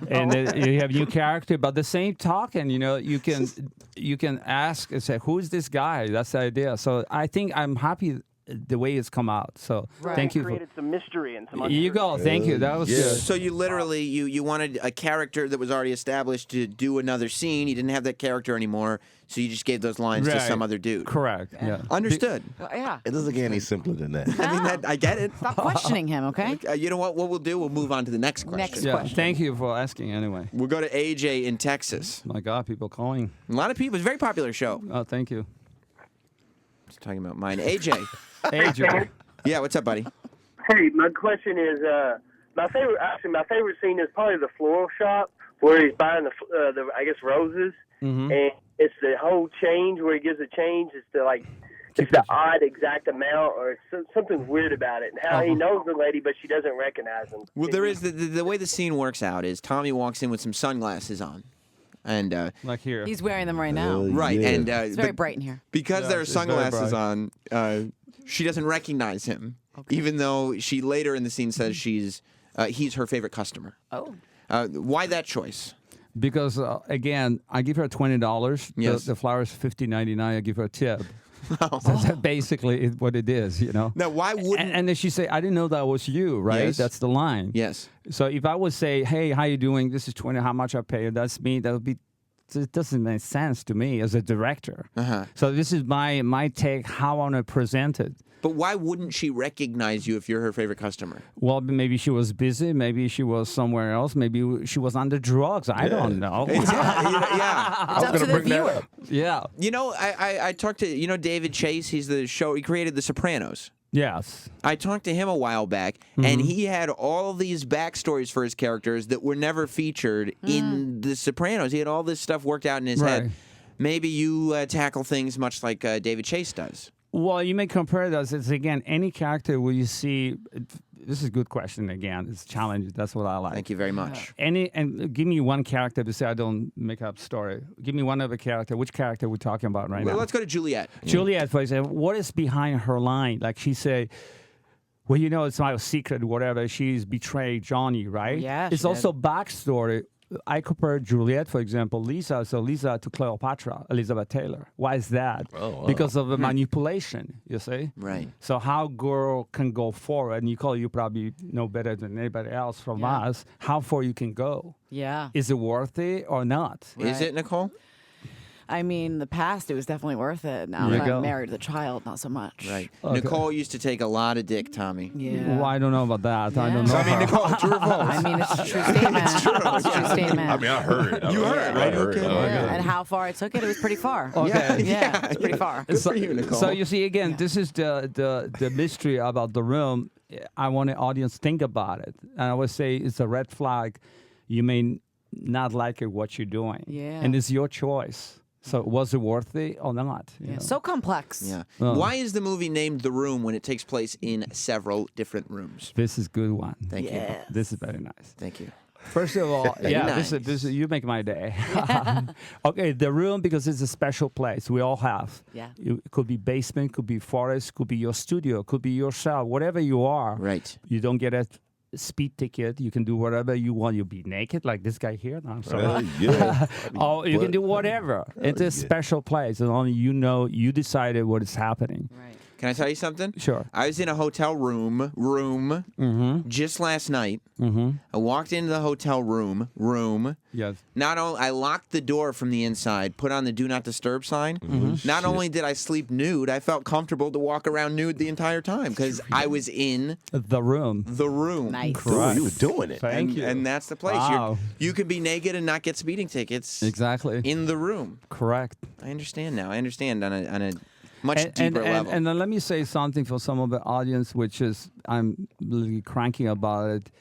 And you have new character, but the same talking, you know, you can ask and say, who's this guy? That's the idea. So I think I'm happy the way it's come out. So thank you. Created some mystery and some. Here you go. Thank you. That was good. So you literally you wanted a character that was already established to do another scene. You didn't have that character anymore, so you just gave those lines to Right. some other dude. Correct. Yeah. Understood. Yeah. It doesn't get any simpler than that. I mean, I get it. Stop questioning him, okay? You know what? What we'll do? We'll move on to the next question. Next Yeah. question. Thank you for asking anyway. We'll go to AJ in Texas. My God, people calling. A lot of people. It's a very popular show. Oh, thank you. Just talking about mine. AJ. Hey, Joe. Yeah. What's up, buddy? Hey, my question is, my favorite scene is probably the floral shop where he's buying the I guess roses, and it's the whole change where he gives a change. It's the odd exact amount or something weird about it, and how he knows the lady but she doesn't recognize him. Well, there is the way the scene works out is Tommy walks in with some sunglasses on, and Like here. He's wearing them right now. right, Yeah. and It's very but bright in here. because Yeah, there are it's very sunglasses bright. on, she doesn't recognize him, even though she later in the scene says he's her favorite customer. Oh. Why that choice? Because, again, I give her $20. Yes. The flower is $50.99. I give her a tip. That's basically what it is, you know. Now, why wouldn't? And then she say, I didn't know that was you, right? Yes. That's the line. Yes. So if I would say, hey, how you doing? This is 20. How much I pay you? That's me. That would be. It doesn't make sense to me as a director. So this is my take how I want to present it. But why wouldn't she recognize you if you're her favorite customer? Well, maybe she was busy. Maybe she was somewhere else. Maybe she was under drugs. I don't know. Yeah. It's up to the viewer. Yeah. You know, I talked to David Chase. He created The Sopranos. Yes. I talked to him a while back, and he had all these backstories for his characters that were never featured in The Sopranos. He had all this stuff worked out in his head. Maybe you tackle things much like David Chase does. Well, you may compare those. It's, again, any character where you see... This is a good question again. It's challenging. That's what I like. Thank you very much. And give me one character to say I don't make up story. Give me one other character. Which character we're talking about right now? Let's go to Juliet. Juliet, for example. What is behind her line? Like she say, well, you know, it's not a secret, whatever. She's betrayed Johnny, right? Yeah, It's she also backstory. I compare Juliet, for example, Lisa to Cleopatra, Elizabeth Taylor. Why is that? Oh, wow. Because of the manipulation, you see? Right. So how girl can go forward, Nicole, you probably know better than anybody else from us, how far you can go. Yeah. Is it worth it or not? Is it, Nicole? I mean, the past, it was definitely worth it. Now There that you I'm go. married to the child, not so much. Right. Okay. Nicole used to take a lot of dick, Tommy. Yeah. Well, I don't know about that. I don't know. I mean, Nicole, true or false? I mean, it's a true statement. It's a true statement. I mean, I heard it. You heard it, right? Okay. Yeah. And how far I took it was pretty far. Okay. Yeah, it's pretty far. Good for you, Nicole. So you see, again, this is the mystery about the room. I want the audience to think about it. And I would say it's a red flag. You may not like it, what you're doing. Yeah. And it's your choice. So was it worth it or not? You Yeah. know? So complex. Yeah. Oh. Why is the movie named The Room when it takes place in several different rooms? This is a good one. Thank you. This is very nice. Thank you. First of all, this is you make my day. Okay, the room, because it's a special place we all have. Yeah. It could be basement, could be forest, could be your studio, could be yourself, whatever you are. Right. You don't get a speed ticket. You can do whatever you want. You'll be naked like this guy here. No, I'm sorry. Yeah. Oh, you can do whatever. It's a special place, and only you know. You decided what is happening. Right. Can I tell you something? Sure. I was in a hotel room just last night. I walked into the hotel room. Yes. Not only I locked the door from the inside, put on the do not disturb sign. Not only did I sleep nude, I felt comfortable to walk around nude the entire time because I was in The room. the room. Nice. Dude, you were doing it. Thank you. And that's the place. Wow. You can be naked and not get speeding tickets. Exactly. In the room. Correct. I understand now. I understand on a much deeper level. And then let me say something for some of the audience, which is I'm really cranky about it,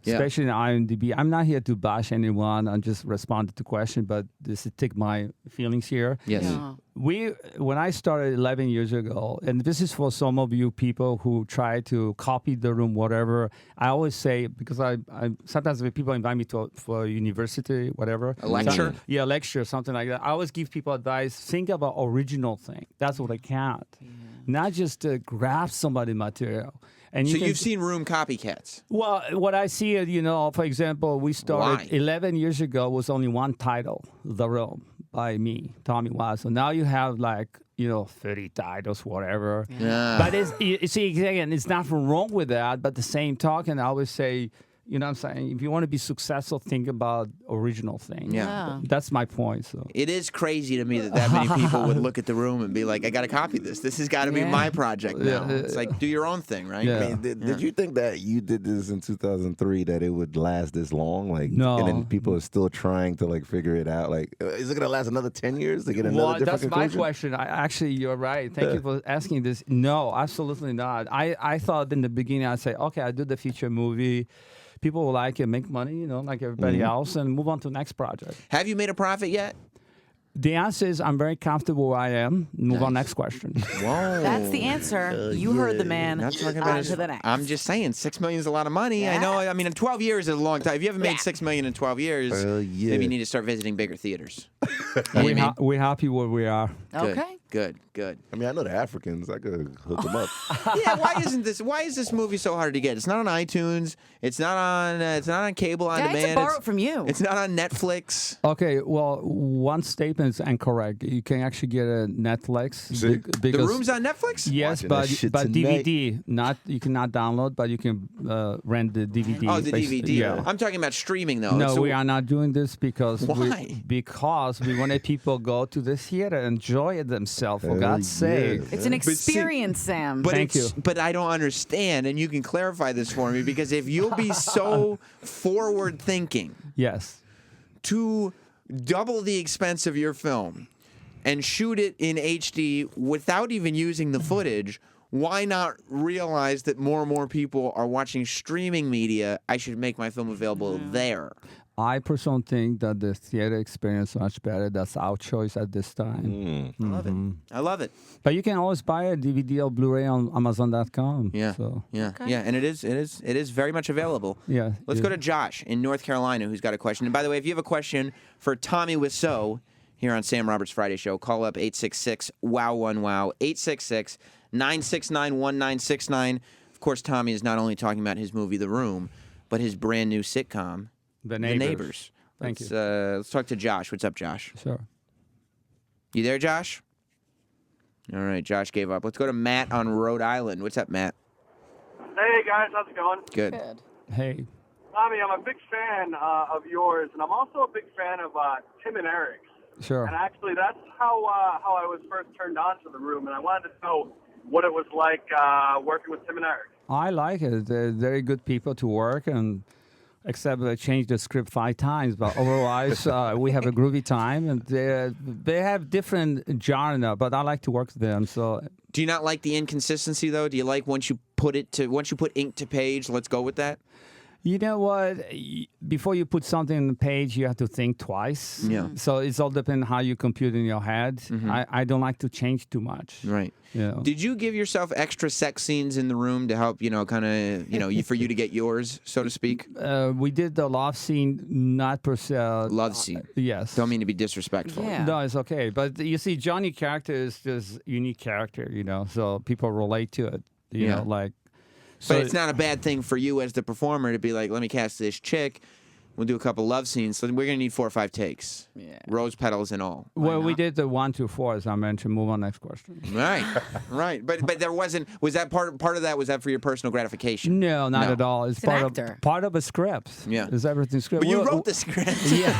especially in IMDb. I'm not here to bash anyone. I'm just responding to questions, but this is take my feelings here. Yes. Yeah. When I started 11 years ago, and this is for some of you people who try to copy the room, whatever. I always say, because I sometimes when people invite me for a university, whatever, A lecture? lecture, something like that. I always give people advice. Think about original thing. That's what I count, not just to grab somebody material. And So you you've seen Room copycats. well, what I see, for example, we started Why? 11 years ago was only one title, The Room, by me, Tommy Wiseau. Now you have 30 titles, whatever. Yeah. But you see, again, it's nothing wrong with that. But the same talking, I always say, you know what I'm saying? If you want to be successful, think about original things. Yeah. That's my point. So. It is crazy to me that many people would look at the room and be like, I got to copy this. This has got to be my project now. It's like, do your own thing, right? Yeah. I mean, did you think that you did this in 2003 that it would last this long? No. And then people are still trying to figure it out. Is it gonna last another 10 years to get another different That's my conclusion? question. You're right. Thank you for asking this. No, absolutely not. I thought in the beginning I'd say, okay, I do the feature movie. People will like it, make money, like everybody else, and move on to the next project. Have you made a profit yet? The answer is I'm very comfortable where I am. Move on, next question. Whoa. That's the answer. You heard the man. Not talking On about to the next. I'm just saying, $6 million is a lot of money. I Yeah. know. I mean, 12 years is a long time. If you haven't made $6 million in 12 years, yeah. maybe you need to start visiting bigger theaters. We're happy where we are. Okay. Good. I mean, I know the Africans. I could hook them up. Yeah. Why is this movie so hard to get? It's not on iTunes. It's not on cable on Yeah, I had demand. to borrow it from you. It's not on Netflix. Okay, well, one statement is incorrect. You can actually get a Netflix. See? The Room's on Netflix? Yes, Watching that shit but tonight. DVD. You cannot download, but you can rent the DVD. Oh, the DVD. Yeah. I'm talking about streaming though. No, So- we are not doing this because Why? because we wanted people go to the theater, enjoy themselves. For God's sake. It's an experience, Sam. But Thank you. But I don't understand, and you can clarify this for me, because if you'll be so forward thinking Yes. to double the expense of your film and shoot it in HD without even using the footage, why not realize that more and more people are watching streaming media? I should make my film available there. I personally think that the theater experience is much better. That's our choice at this time. I love it. I love it. But you can always buy a DVD or Blu-ray on Amazon.com. Yeah. So. Yeah. Yeah. And it is very much available. Yeah. Let's go to Josh in North Carolina, who's got a question. And by the way, if you have a question for Tommy Wiseau here on Sam Roberts Friday Show, call up 866-WOW1WOW, 866-969-1969. Of course, Tommy is not only talking about his movie The Room, but his brand new sitcom, The Neighbors. Thank you. Let's talk to Josh. What's up, Josh? Sure. You there, Josh? All right, Josh gave up. Let's go to Matt on Rhode Island. What's up, Matt? Hey, guys. How's it going? Good. Hey. Tommy, I'm a big fan of yours, and I'm also a big fan of Tim and Eric's. Sure. And actually, that's how I was first turned on to The Room, and I wanted to know what it was like working with Tim and Eric. I like it. They're very good people to work, and except they changed the script 5 times. But otherwise, we have a groovy time, and they have different genre. But I like to work with them. So, do you not like the inconsistency though? Do you like once you put ink to page? Let's go with that. you know what? Before you put something on the page, you have to think twice. Yeah. So it's all depends how you compute in your head. Mm-hmm. I don't like to change too much. Right. You know. Did you give yourself extra sex scenes in the room to help, kind of, for you to get yours, so to speak? We did the love scene, not per se. Love scene. Yes. Don't mean to be disrespectful. Yeah. No, it's okay. But you see, Johnny character is this unique character, so people relate to it. You know, like. But it's not a bad thing for you as the performer to be like, let me cast this chick. We'll do a couple love scenes. So we're going to need 4 or 5 takes. Yeah. Rose petals and all. Well, we did the 1 to 4, as I mentioned. Move on, next question. Right, right. But there wasn't. Was that part of that? Was that for your personal gratification? No, not at all. It's part of a script. Yeah, it's everything script. But you wrote the script. Yeah.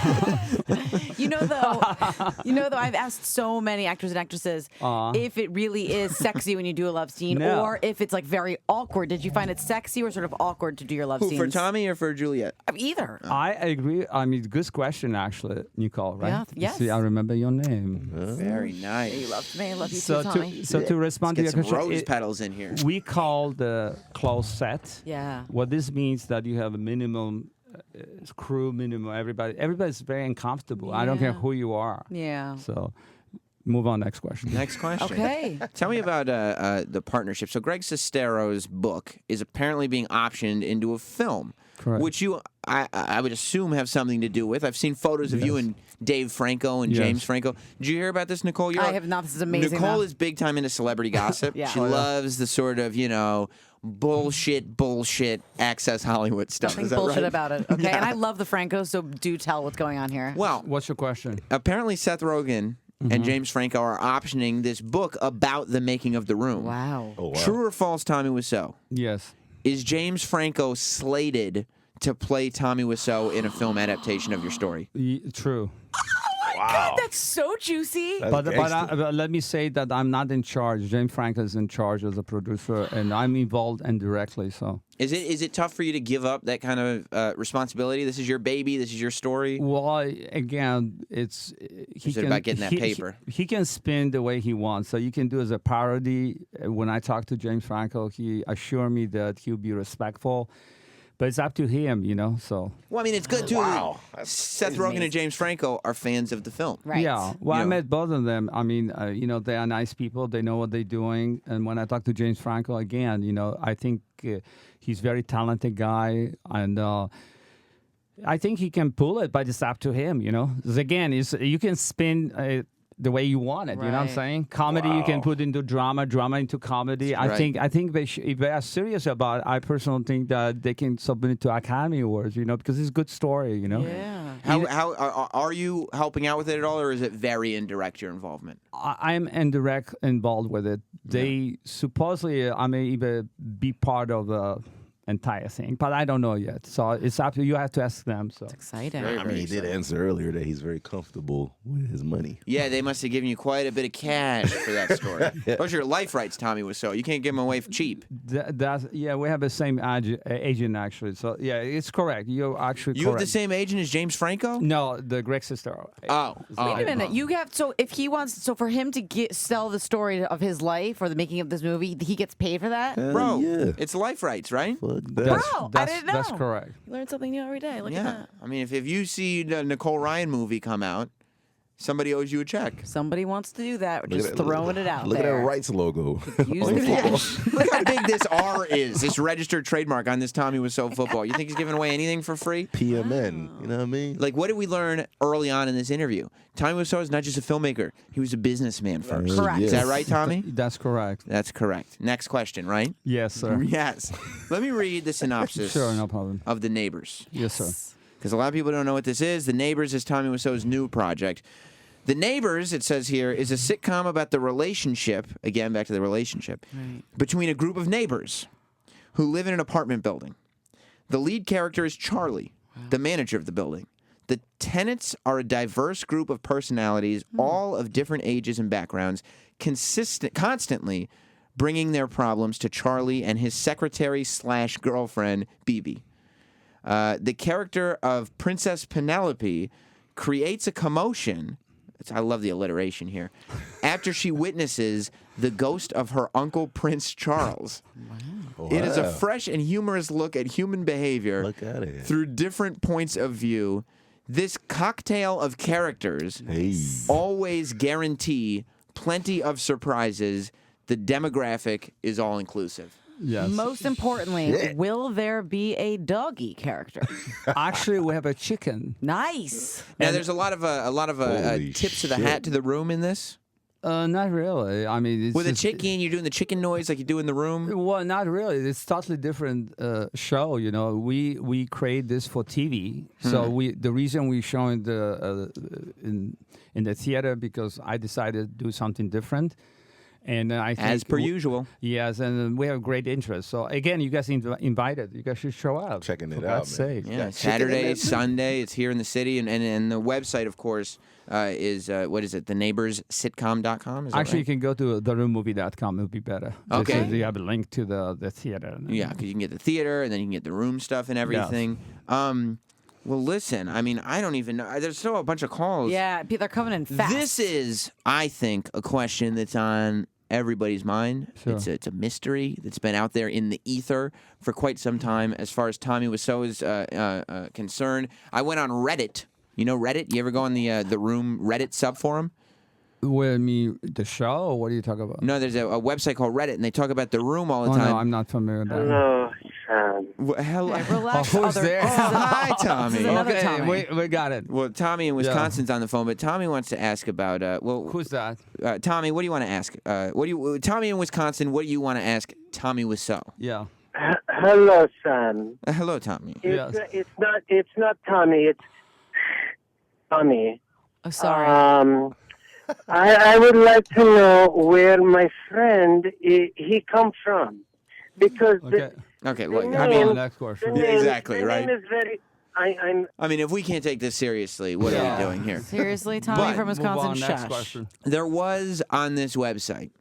though, I've asked so many actors and actresses if it really is sexy when you do a love scene, or if it's like very awkward. Did you find it sexy or sort of awkward to do your love scenes? For Tommy or for Juliet? Either. I agree. I mean, good question, actually, Nicole, right? Yeah, yes. See, I remember your name. Very nice. You loved me. I love you too, Tommy. To respond to your Let's get question, some rose petals in here. We call the close set. Yeah. What this means that you have a minimum crew, minimum everybody's very uncomfortable. I don't care who you are. Yeah. So move on, next question. Next question. Okay. Tell me about the partnership. So Greg Sestero's book is apparently being optioned into a film. Correct. Which I would assume have something to do with. I've seen photos of you and Dave Franco and James Franco. Did you hear about this, Nicole? I have not. This is amazing. Nicole though. is big time into celebrity gossip. Yeah. She loves the sort of, bullshit Access Hollywood stuff. Nothing Is that bullshit right? about it. Okay. And I love the Francos, so do tell what's going on here. Well, What's your question? apparently Seth Rogen and James Franco are optioning this book about the making of The Room. Wow. Oh, wow. True or false, Tommy Wiseau? Yes. Is James Franco slated to play Tommy Wiseau in a film adaptation of your story? True. God, that's so juicy. But let me say that I'm not in charge. James Franco is in charge as a producer, and I'm involved indirectly. So Is it tough for you to give up that kind of responsibility? This is your baby. This is your story. well, again, it's Is it about getting that paper? He can spin the way he wants. So you can do as a parody. When I talk to James Franco, he assured me that he'll be respectful. But it's up to him, So Well, I mean, it's good too. Wow. Seth Rogen and James Franco are fans of the film. Right. yeah. Well, I Yeah. met both of them. I mean, they are nice people. They know what they're doing. And when I talk to James Franco again, I think he's a very talented guy, and I think he can pull it. But it's up to him, 'Cause again, you can spin the way you want it. You know what I'm Right. saying? Comedy you can put into drama into comedy. Right. I think if they are serious about it, I personally think that they can submit it to Academy Awards. Because it's a good story. Yeah. How are you helping out with it at all, or is it very indirect, your involvement? I'm involved with it. They supposedly I may even be part of entire thing. But I don't know yet. So it's up to you. Have to ask them. So Exciting. I mean, he did answer earlier that he's very comfortable with his money. Yeah, they must have given you quite a bit of cash for that story. Those are your life rights, Tommy Wiseau. You can't give them away for cheap. We have the same agent actually. So yeah, it's correct. You're actually You correct. have the same agent as James Franco? No, the Greg Sestero. Wait a minute. You have if he wants for him to sell the story of his life or the making of this movie, he gets paid for that. Bro, yeah. it's life rights, right? Fuck Bro, that. I didn't know. That's correct. You learn something new every day. Look at that. I mean, if you see the Nicole Ryan movie come out, somebody owes you a check. Somebody wants to do that. We're Look just at that- throwing it out Look there. at that rights logo. Use on the your football. cash. Look how big this R is, this registered trademark on this Tommy Wiseau football. You think he's giving away anything for free? PMN. You know what I mean? Like, what did we learn early on in this interview? Tommy Wiseau is not just a filmmaker. He was a businessman first. Correct. Is that right, Tommy? That's correct. That's correct. Next question, right? Yes, sir. Yes. Let me read the synopsis Sure, no problem. of The Neighbors. Yes, sir. Because a lot of people don't know what this is. The Neighbors is Tommy Wiseau's new project. The Neighbors, it says here, is a sitcom about the relationship, again, back to the relationship, between a group of neighbors who live in an apartment building. The lead character is Charlie, the manager of the building. The tenants are a diverse group of personalities, all of different ages and backgrounds, constantly bringing their problems to Charlie and his secretary/girlfriend, Bibi. The character of Princess Penelope creates a commotion. I love the alliteration here. After she witnesses the ghost of her uncle, Prince Charles. Wow. It is a fresh and humorous look at human behavior Look at it. through different points of view. This cocktail of characters always guarantee plenty of surprises. The demographic is all inclusive. Yes. Most importantly, will there be a doggy character? Actually, we have a chicken. Nice. Now, there's a lot of Holy tips of the shit. hat to the room in this. Not really. I mean, it's With a just- chicken, you're doing the chicken noise like you do in the room. Well, not really. It's totally different show. You know, we create this for TV. So the reason we showing the in the theater because I decided to do something different. And I think As per usual. Yes, and we have great interest. So again, you guys invited. You guys should show up. Checking it for out, God's man. sake. Yeah, Saturday, Sunday. It's here in the city, and the website, of course, is what is it? theneighborssitcom.com. Is that Actually, you right? can go to theroommovie.com. It'll be better. Okay. Because you have a link to the theater. Yeah, because you can get the theater, and then you can get the room stuff and everything. Well, listen. I mean, I don't even know. There's still a bunch of calls. Yeah, they're coming in fast. This is, I think, a question that's on everybody's mind. Sure. It's a mystery that's been out there in the ether for quite some time as far as Tommy Wiseau is concerned. I went on Reddit. You know Reddit? You ever go on the Room Reddit subforum? Well, I mean, the show? Or what are you talking about? No, there's a website called Reddit, and they talk about the Room all the Oh, time. no, I'm not familiar with that. Hello, Sam. Hello. Relax. Oh, who's there? Hi, Tommy. This is another Okay, Tommy. we got it. Well, Tommy in Wisconsin's on the phone, but Tommy wants to ask about Who's that? Tommy, what do you want to ask? Tommy in Wisconsin, what do you want to ask Tommy Wiseau? Yeah. Hello, Sam. Hello, Tommy. Yes. It's not Tommy. It's Tommy. Oh, sorry. I would like to know where my friend he comes from, because Okay. Okay, look, the I name- mean, Next question. Yeah, exactly, the right. name is very. I'm I mean, if we can't take this seriously, what are Yeah. we doing here? Seriously, Tommy But- from Move Wisconsin, on, next shush. question. There was on this website,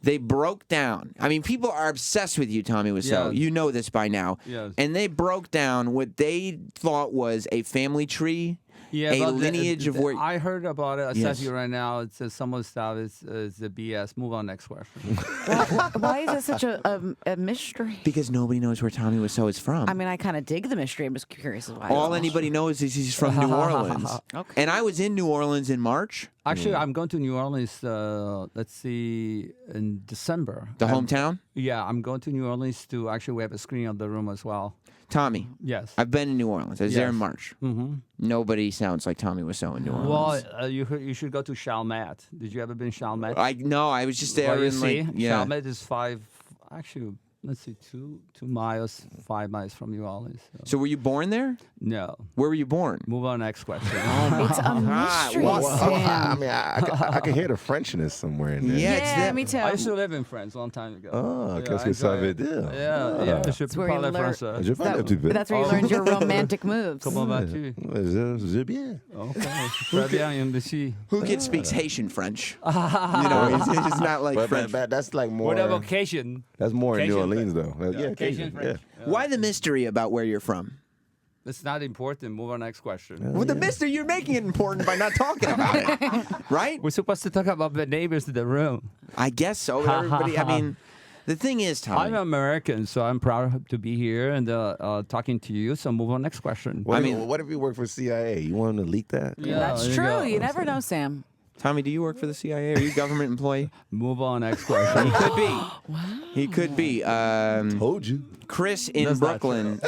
they broke down. I mean, people are obsessed with you, Tommy Wiseau. Yes. You know this by now. Yes. And they broke down what they thought was a family tree, Yeah, a but lineage of where. I heard about it. I Yes. said to you right now. It says some of the stuff is the BS. Move on, next question. Why is it such a mystery? Because nobody knows where Tommy Wiseau is from. I mean, I kind of dig the mystery. I'm just curious as why. All anybody knows is he's from New Orleans. Okay. And I was in New Orleans in March, Actually, I'm going to New Orleans. Let's see, in December. the hometown. Yeah, I'm going to New Orleans to actually we have a screening of the room as well. Tommy, Yes. I've been in New Orleans. I was there in Yes. March. Mm-hmm. Nobody sounds like Tommy Wiseau in New Orleans. Well, you should go to Chalmette. Did you ever been Chalmette? I was just there Well, you in see, like yeah. Chalmette is actually let's see, 2 miles, 5 miles from New Orleans. So were you born there? No. Where were you born? Move on, next question. It's a mystery, I Sam. mean, I can hear the Frenchness somewhere in there. Yeah, it's Yeah, that- me too. I used to live in France a long time ago. Ah, Yeah, qu'est-ce I que ça enjoy veut it. dire? Yeah, je That's where you parle learn- français. Je parle un petit peu. That's where you learned your romantic moves. Comment vas-tu? Je bien. Okay. Très bien, merci. Whookid speaks Haitian French. You know, it's not like French. But that's like more. What about Cajun? That's more in New Cajun Orleans, though. Yeah, Cajun Cajun. Yeah. French. Why the mystery about where you're from? It's not important. Move on, next question. Well, the mystery, you're making it important by not talking about it, right? We're supposed to talk about the neighbors in the room. I guess so. Everybody, I mean, the thing is, Tommy. I'm American, so I'm proud to be here and talking to you. So move on, next question. What if you work for CIA? You want him to leak that? Yeah, That's there you true. go. You never know, Sam. Tommy, do you work for the CIA? Are you a government employee? Move on, next question. He could be. He could be. Told you. Chris in That's not Brooklyn.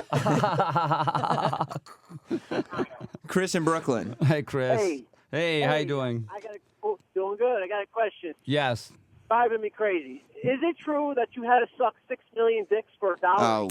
Chris in Brooklyn. Hey, Chris. Hey. Hey, how you doing? Doing good. I got a question. Yes. Driving me crazy. Is it true that you had to suck 6 million dicks for $1? Oh,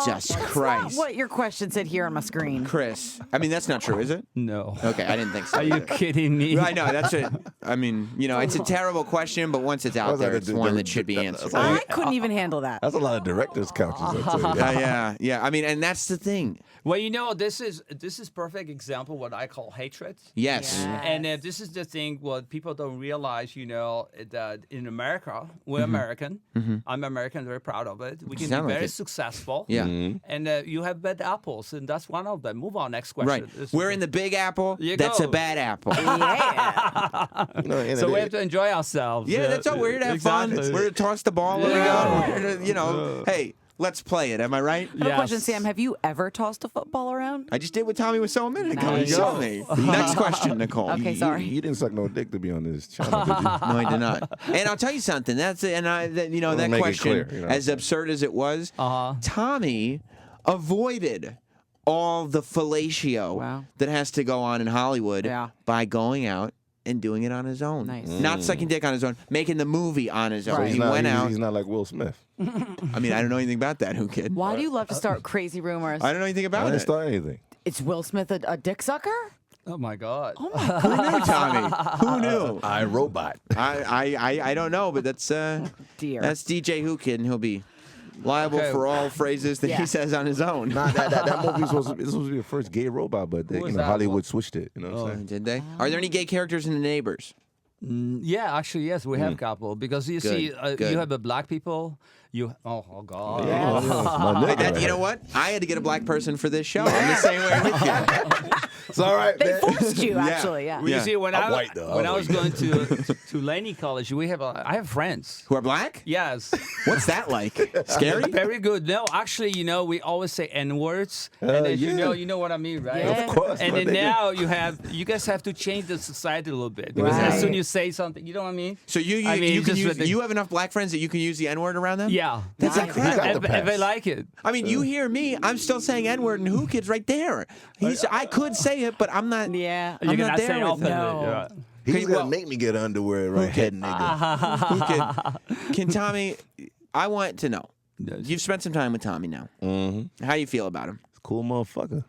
Jesus That's Christ. not what your question said here on my screen. Chris. I mean, that's not true, is it? No. Okay, I didn't think so. Are you kidding me? I know, that's it. I mean, you know, it's a terrible question, but once it's out That's like there, a it's di- one di- that should be di- answered. I couldn't even handle that. That's a lot of directors' couches. I tell you. Yeah. I mean, and that's the thing. Well, you know, this is perfect example what I call hatred. Yes. Yeah. And this is the thing what people don't realize, you know, that in America, we're American. I'm American, very proud of it. We can Sound be like very it. successful. Yeah. And you have bad apples, and that's one of them. Move on, next question. Right. This- We're in the Big Apple. You That's go. a bad apple. Yeah. You know, and So it- we have to enjoy ourselves. Yeah, that's all. We're here to have fun. Exactly. We're here to toss the ball Yeah. around. We're here to, you know, hey, let's play it. Am I right? I have a question, Yes. Sam. Have you ever tossed a football around? I just did what Tommy Wiseau a minute ago. Nice. You saw me. Next question, Nicole. Okay, you- sorry. You didn't suck no dick to be on this channel, did you? No, I did not. And I'll tell you something. That's and I, that, you know, We'll that make it question, clear, you know. as absurd as it was, Tommy avoided all the fellatio Wow. that has to go on in Hollywood Yeah. by going out and doing it on his own. Nice. Not sucking dick on his own, making the movie on his own. Right. He He's not- went he's- out. He's not like Will Smith. I mean, I don't know anything about that. Who kid? Why do you love to start crazy rumors? I don't know anything I about didn't it. start anything. Is Will Smith a dick sucker? Oh my God. Who knew, Tommy? Who knew? I robot. I don't know, but that's Dear. that's DJ Whookid, and he'll be liable Okay. for all phrases that Yeah. he says on his own. Nah, that movie was supposed to be the first gay robot, but they, Who you is know, that? Hollywood switched it. You know what I'm saying? Did they? Are there any gay characters in The Neighbors? Yeah, actually, yes, we have a couple because you see, good. you have the black people. Oh God. Yeah, my Hey, nigga. you know what? I had to get a black person for this show. I'm the same way with you. It's all right, They man. forced you, actually, yeah. Well, you see, when I'm white, though. when I I'm was going to Laney College, I have friends. Who are black? Yes. What's that like? Scary? Very good. No, actually, you know, we always say N words, and as yeah. you know what I mean, right? Yeah. Of course. And my then nigga. now you guys have to change the society a little bit because as soon as you say something, you know what I mean? So you I mean, you can just use, with the- you have enough black friends that you can use the N word around them? Yeah, That's Nice. incredible. got the if I pass. like it. I mean, you hear me, I'm still saying N word, and Whookid's right there. I could say it, but I'm not. Yeah. I'm You not cannot there say with openly. No. Yeah. He's Okay, gonna well- make me get underwear right head nigga. Whookid. Can Tommy? I want to know. Yes. You've spent some time with Tommy now. Mm-hmm. How you feel about him? Cool motherfucker.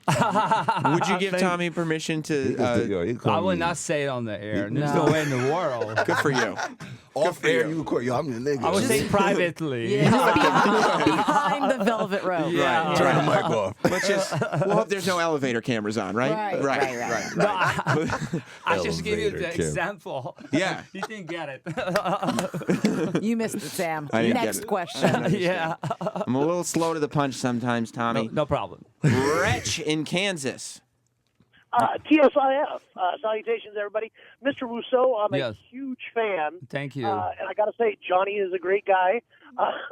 Would you give Tommy permission to? Yo, he call I would me- not say it on the air. There's No. no way in the world. Good for you. Off air. You record. Yo, I'm the nigga. I would say privately. Yeah. Behind the velvet rope. Yeah. Right. Turn the mic off. Let's just. We'll hope there's no elevator cameras on, right? Right. No, I just give you the Elevator, Kim. example. Yeah. You didn't get it. You missed it, Sam. I didn't get Next it. question. Yeah. I'm a little slow to the punch sometimes, Tommy. No problem. Wretch in Kansas. TSIF. Salutations, everybody. Mr. Wiseau, I'm a Yes. huge fan. Thank you. And I got to say, Johnny is a great guy.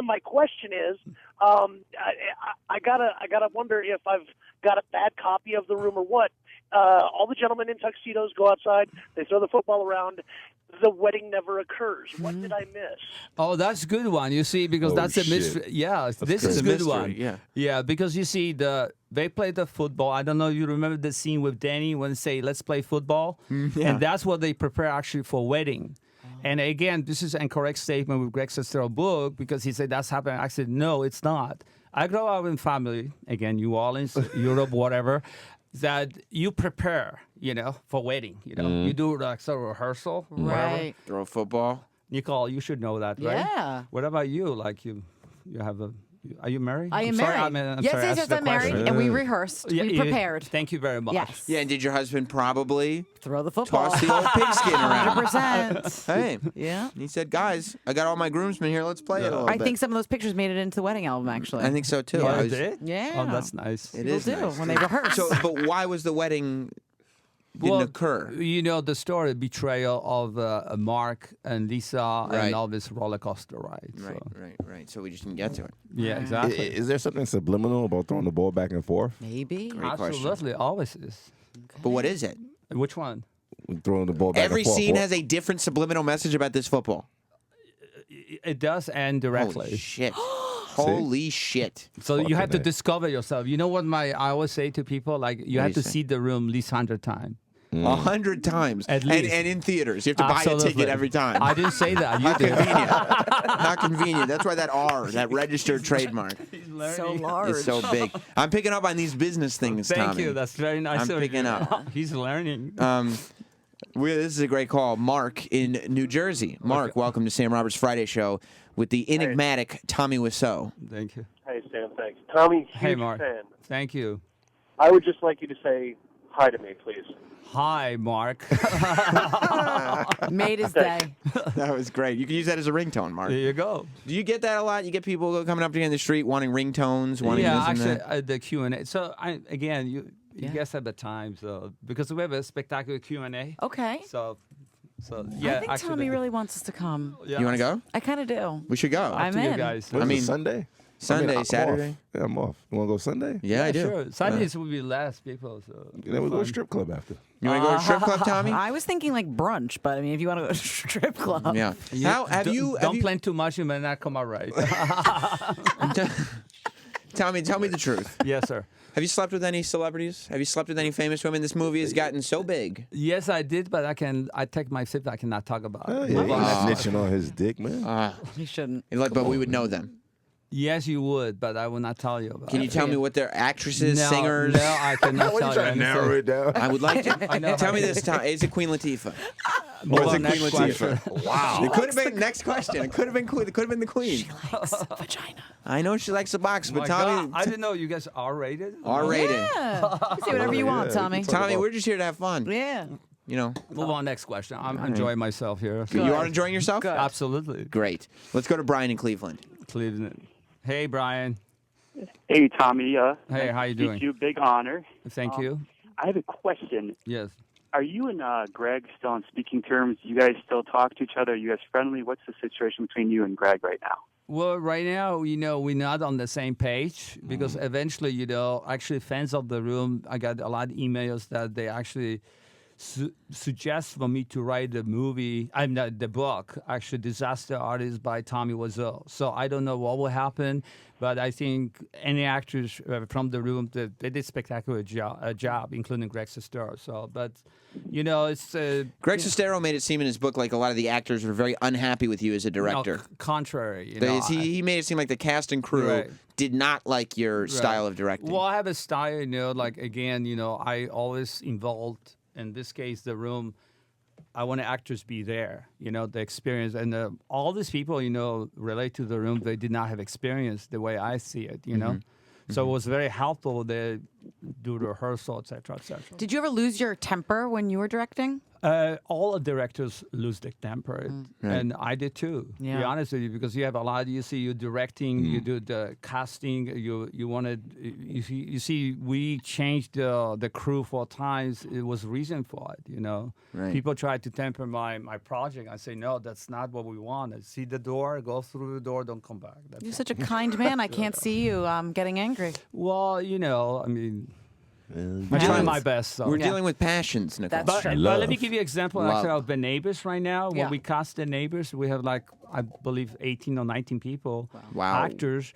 My question is, I gotta wonder if I've got a bad copy of the room or what. All the gentlemen in tuxedos go outside. They throw the football around. The wedding never occurs. What did I miss? Oh, that's a good one. You see, because Oh, that's a shit. mystery. Yeah, this is It's a a good mystery, one. yeah. Yeah, because you see, they play the football. I don't know if you remember the scene with Danny when they say, let's play football. And that's what they prepare actually for wedding. And again, this is an incorrect statement with Greg Sestero book because he said that's happening. I said, no, it's not. I grew up in family, again, New Orleans, Europe, whatever, that you prepare, for wedding. You do like sort of rehearsal, Right. Throw a football. Nicole, you should know that, right? Yeah. What about you? Like you have a. Are you married? I am sorry, married. I'm yes, sorry, yes, ask the I'm married, question. and we rehearsed. We prepared. Thank you very much. Yes. Yeah, and did your husband probably Throw the football. toss the old pigskin around? 100%. Hey. Yeah. He said, guys, I got all my groomsmen here. Let's play it a little I bit. think some of those pictures made it into the wedding album, actually. I think so, too. Oh, I you was- did? Yeah. Oh, that's nice. It People is do nice. when they rehearse. So, but why was the wedding didn't occur? The story, betrayal of Mark and Lisa Right. and all this roller coaster ride. Right, So. right. So we just didn't get to it. Yeah, exactly. Is there something subliminal about throwing the ball back and forth? Maybe. Great question. Absolutely, always is. But what is it? Which one? Throwing the ball back Every and forth. scene has a different subliminal message about this football. It does end directly. Holy shit. Holy shit. So you have to Fucking A. discover yourself. You know what I always say to people? Like you What have do to you say? see the room at least 100 times. 100 times. At least. And in theaters. You have to buy a Absolutely. ticket every time. I didn't say that. You Not did. convenient. Not convenient. That's why that R, that registered trademark, So large. is so big. I'm picking up on these business things, Thank Tommy. you. That's very nice. I'm of picking you. up. He's learning. This is a great call. Mark in New Jersey. Mark, welcome to Sam Roberts Friday Show with the enigmatic Tommy Wiseau. Thank you. Hey, Sam, thanks. Tommy, huge Hey, Mark. fan. Thank you. I would just like you to say hi to me, please. Hi, Mark. Made his day. That was great. You can use that as a ringtone, Mark. There you go. Do you get that a lot? You get people coming up to you in the street wanting ringtones, wanting Yeah, this and actually, that? the Q&A. So, you guys have the time, so because we have a spectacular Q&A. Okay. So yeah. I think actually, Tommy really wants us to come. Yeah. You want to go? I kind of do. We should go. I'm To you in. guys. What is I mean, it, Sunday? Sunday, I'm Saturday. Off. Yeah, I'm off. You want to go Sunday? Yeah, I do. Sure. Sundays will be less people. So Then we'll go to strip club after. You want to go to strip club, Tommy? I was thinking like brunch, but I mean, if you want to go to strip club. Yeah. How have you? Don't plan too much; you may not come out right. Tommy, tell me the truth. Yes, sir. Have you slept with any celebrities? Have you slept with any famous women? This movie has gotten so big. Yes, I did, but I take my sip. I cannot talk about Oh, it. yeah, he's not snitching on his dick, man. You shouldn't. But we would know them. Yes, you would, but I will not tell you about. Can you tell me what they're actresses, no, singers? No, I cannot What are tell you you. trying to narrow it down? I would like to. I know. Tell me this, Tom. Is it Queen Latifah? Move Or is on, it next Queen question. Latifah? Wow. It could have been next question. It could have been Queen. It could have been the Queen. Likes vagina. I know she likes the box, but My Tommy, God, I didn't know you guys are rated. R-rated. Yeah. You can say whatever you want, Yeah, Tommy. you can Tommy, we're just here to have fun. Yeah. You know, Move on, next question. I'm enjoying myself here. you are enjoying yourself. Absolutely. Great. Let's go to Brian in Cleveland. Cleveland. Hey, Brian. Hey, Tommy. Hey, how you meet doing? you. Big honor. Thank you. I have a question. Yes. Are you and Greg still on speaking terms? You guys still talk to each other? Are you guys friendly? What's the situation between you and Greg right now? Well, right now, we're not on the same page because eventually, actually fans of the room, I got a lot of emails that they actually suggest for me to write the movie, the book, actually, Disaster Artist by Tommy Wiseau. So I don't know what will happen, but I think any actors from the room, they did spectacular job, including Greg Sestero. So, but, it's... Greg Sestero made it seem in his book like a lot of the actors were very unhappy with you as a director. Contrary. He made it seem like the cast and crew Right. did not like your style of directing. Well, I have a style, I always involved, in this case, the room. I want the actors be there, the experience. And all these people, relate to the room. They did not have experience the way I see it, So it was very helpful. They do the rehearsal, et cetera, et cetera. Did you ever lose your temper when you were directing? All the directors lose their temper, and I did too. To be honest with you, because you have a lot. You directing, you do the casting. You wanted. You see, we changed the crew 4 times. It was reason for it. Right. People tried to temper my project. I say no, that's not what we want. See the door, go through the door, don't come back. That's You're such a kind man. I can't see you getting angry. well, I'm trying my best. So. We're dealing with passions, Nicole. That's true. But let me give you an example Love. actually of the neighbors right now. Yeah. When we cast the neighbors, we have I believe 18 or 19 people, Wow. actors.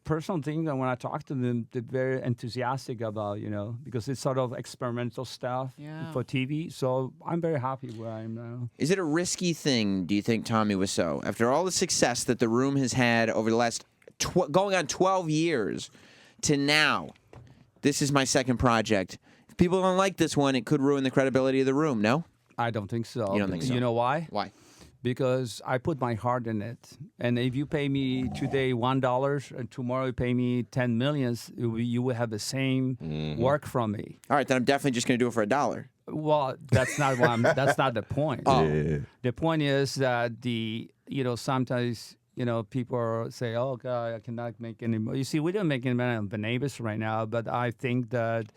personal thing that when I talk to them, they're very enthusiastic about, because it's sort of experimental stuff for TV. So I'm very happy where I am now. Is it a risky thing, do you think, Tommy Wiseau, after all the success that The Room has had over the last going on 12 years to now? This is my second project. If people don't like this one, it could ruin the credibility of The Room, no? I don't think so. You don't think so? You know why? Why? Because I put my heart in it. And if you pay me today $1 and tomorrow you pay me 10 millions, you will have the same work from me. All right, then I'm definitely just going to do it for $1. Well, that's not that's not the point. Oh. Yeah. The point is that sometimes people say, "Oh God, I cannot make any money." You see, we don't make any money on The Neighbors right now, but I think that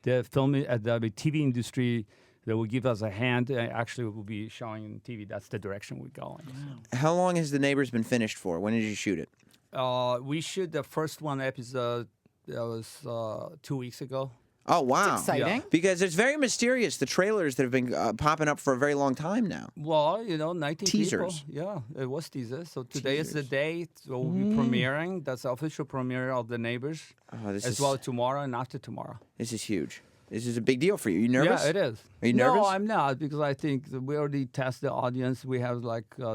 the TV industry that will give us a hand actually will be showing in TV. That's the direction we're going. Wow. How long has The Neighbors been finished for? When did you shoot it? We shoot the first one episode. That was 2 weeks ago. Oh, wow. That's exciting. Yeah. Because it's very mysterious, the trailers that have been popping up for a very long time now. Well, 19 Teasers. people. Yeah, it was teasers. So today is the day. So we'll be premiering. That's the official premiere of The Neighbors. Oh, as well tomorrow and after tomorrow. This is huge. This is a big deal for you. You nervous? Yeah, it is. Are you nervous? No, I'm not, because I think that we already test the audience. We have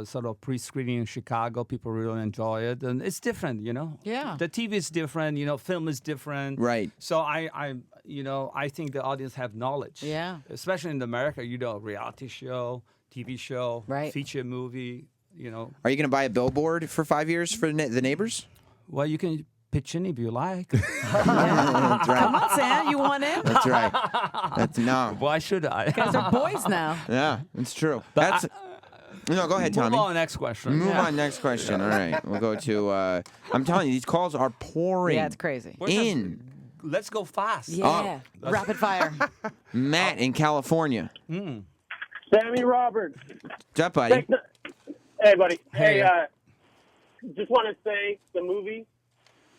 sort of pre-screening in Chicago. People really enjoy it, and it's different, Yeah. The TV is different, film is different. Right. So I think the audience have knowledge. Yeah. Especially in America, reality show, TV show, Right. feature movie, Are you going to buy a billboard for 5 years for The Neighbors? Well, you can pitch in if you like. That's right. Come on, Sam, you want in? That's right. No. Why should I? You guys are boys now. Yeah, it's true. No, go ahead, Tommy. Move on, next question. Move on, next question. All right. We'll go to, I'm telling you, these calls are pouring Yeah, it's crazy. in. Let's go fast. Yeah. Rapid fire. Matt in California. Sammy Roberts. What's up, buddy? Hey, buddy. Hey. Just want to say the movie,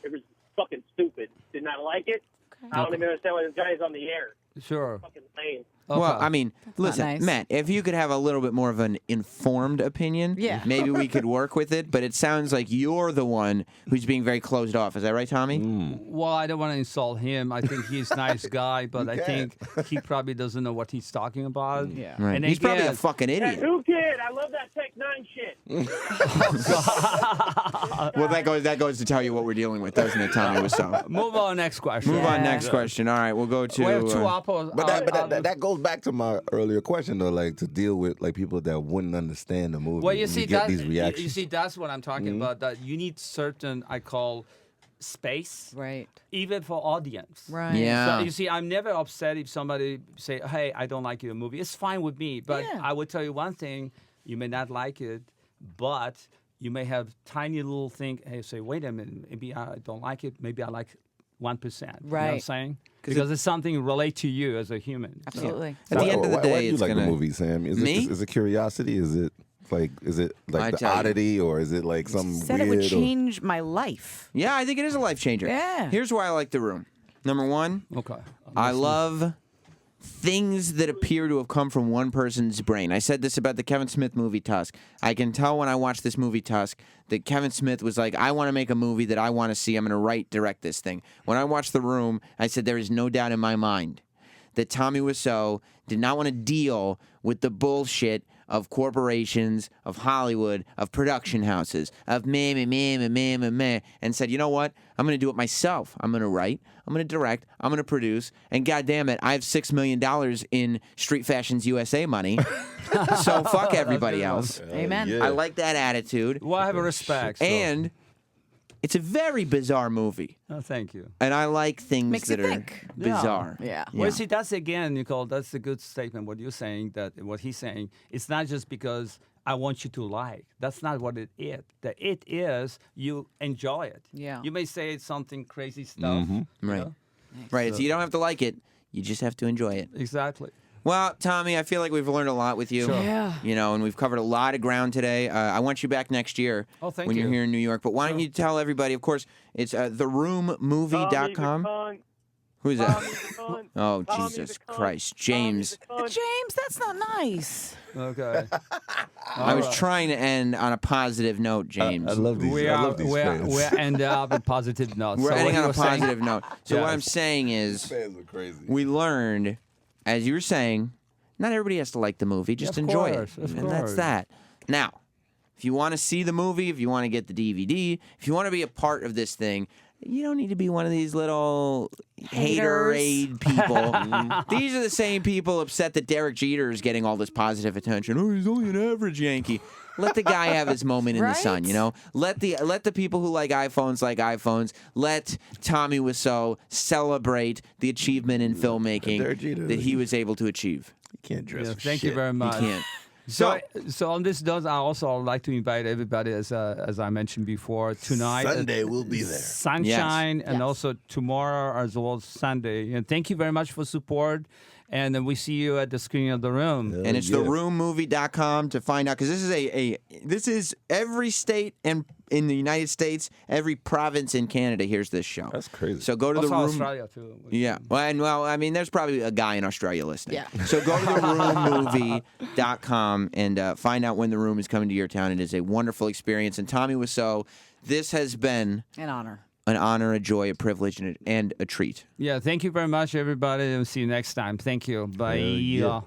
it was fucking stupid. Did not like it. I don't even understand why this guy is on the air. Sure. Fucking lame. Okay. Well, I mean, listen, nice. Matt, if you could have a little bit more of an informed opinion, Yeah. maybe we could work with it, but it sounds like you're the one who's being very closed off. Is that right, Tommy? Well, I don't want to insult him. I think he's a nice guy, but I think he probably doesn't know what he's talking about. Yeah. Right. And He's probably a again- fucking Hey, idiot. Whookid, I love that Tech 9 shit. Well, that goes to tell you what we're dealing with, doesn't it, Tommy Wiseau? Move on, next question. Move on, Yeah. next question. All right, we'll go to. We have two apples. But that goes back to my earlier question, though, like to deal with like people that wouldn't understand the movie. Well, you when see get that. these reactions. You see, that's what I'm talking about. That you need certain, I call, space, Right. even for audience. Right. Yeah. So you see, I'm never upset if somebody say, "Hey, I don't like your movie." It's fine with me, but Yeah. I would tell you one thing: you may not like it, but you may have tiny little thing. Hey, say, wait a minute, maybe I don't like it. Maybe I like 1%. You know what I'm Right. saying? Because it's something relate to you as a human. So- Absolutely. At the end of the why day, do you it's like gonna. the movie, Sam? Me? Is it curiosity? Is it like I the tell you. oddity, or is it like some Said weird? it would or- change my life. Yeah, I think it is a life changer. Yeah. Here's why I like The Room. Number one, Okay. I love things that appear to have come from one person's brain. I said this about the Kevin Smith movie Tusk. I can tell when I watch this movie Tusk that Kevin Smith was like, I want to make a movie that I want to see. I'm going to direct this thing. When I watched The Room, I said there is no doubt in my mind that Tommy Wiseau did not want to deal with the bullshit of corporations, of Hollywood, of production houses, of meh, and said, you know what? I'm going to do it myself. I'm going to write, I'm going to direct, I'm going to produce, and goddamn it, I have $6 million in Street Fashions USA money, so fuck everybody else. Amen. yeah. I like that attitude, Well, I have a respect. So. and it's a very bizarre movie, Oh, thank you. and I like things Makes that you are think. bizarre. Yeah. Well, see, that's again, Nicole. That's a good statement. What you're saying, what he's saying, it's not just because I want you to like. That's not what it is. The it is you enjoy it. Yeah. You may say it's something crazy stuff. you Right. know? Right. So you don't have to like it. You just have to enjoy it. Exactly. Well, Tommy, I feel like we've learned a lot with you. Sure. Yeah. You know, and we've covered a lot of ground today. I want you back next year Oh, thank when you're you. here in New York. But why don't you tell everybody, of course, it's theroommmovie.com. Who's that? Oh, Jesus Christ. James. James, that's not nice. Okay. I was trying to end on a positive note, James. I love these. I love these fans. We're ending up a positive note. We're So ending what on you a were saying- positive note. So what I'm saying is, Fans are crazy. we learned, as you were saying, not everybody has to like the movie. Just enjoy it, and that's that. Now, if you want to see the movie, if you want to get the DVD, if you want to be a part of this thing, you don't need to be one of these little haterade people. These are the same people upset that Derek Jeter is getting all this positive attention. Oh, he's only an average Yankee. Let the guy have his moment in the sun, you know? Let the people who like iPhones like iPhones. Let Tommy Wiseau celebrate the achievement in filmmaking that he was able to achieve. You can't dress for Thank shit. you very much. You can't. So on this note, I also like to invite everybody, as I mentioned before, tonight. Sunday we'll be there. Sunshine, and also tomorrow as well as Sunday. And thank you very much for support. And then we see you at the screening of The Room. And it's theroommovie.com to find out, because this is every state and in the United States, every province in Canada hears this show. That's crazy. So go to Also the room. Australia too. Yeah. Well, I mean, there's probably a guy in Australia listening. Yeah. So go to theroommovie.com and find out when The Room is coming to your town. It is a wonderful experience. And Tommy Wiseau, this has been An honor. an honor, a joy, a privilege, and a treat. Yeah, thank you very much, everybody. And see you next time. Thank you. Bye.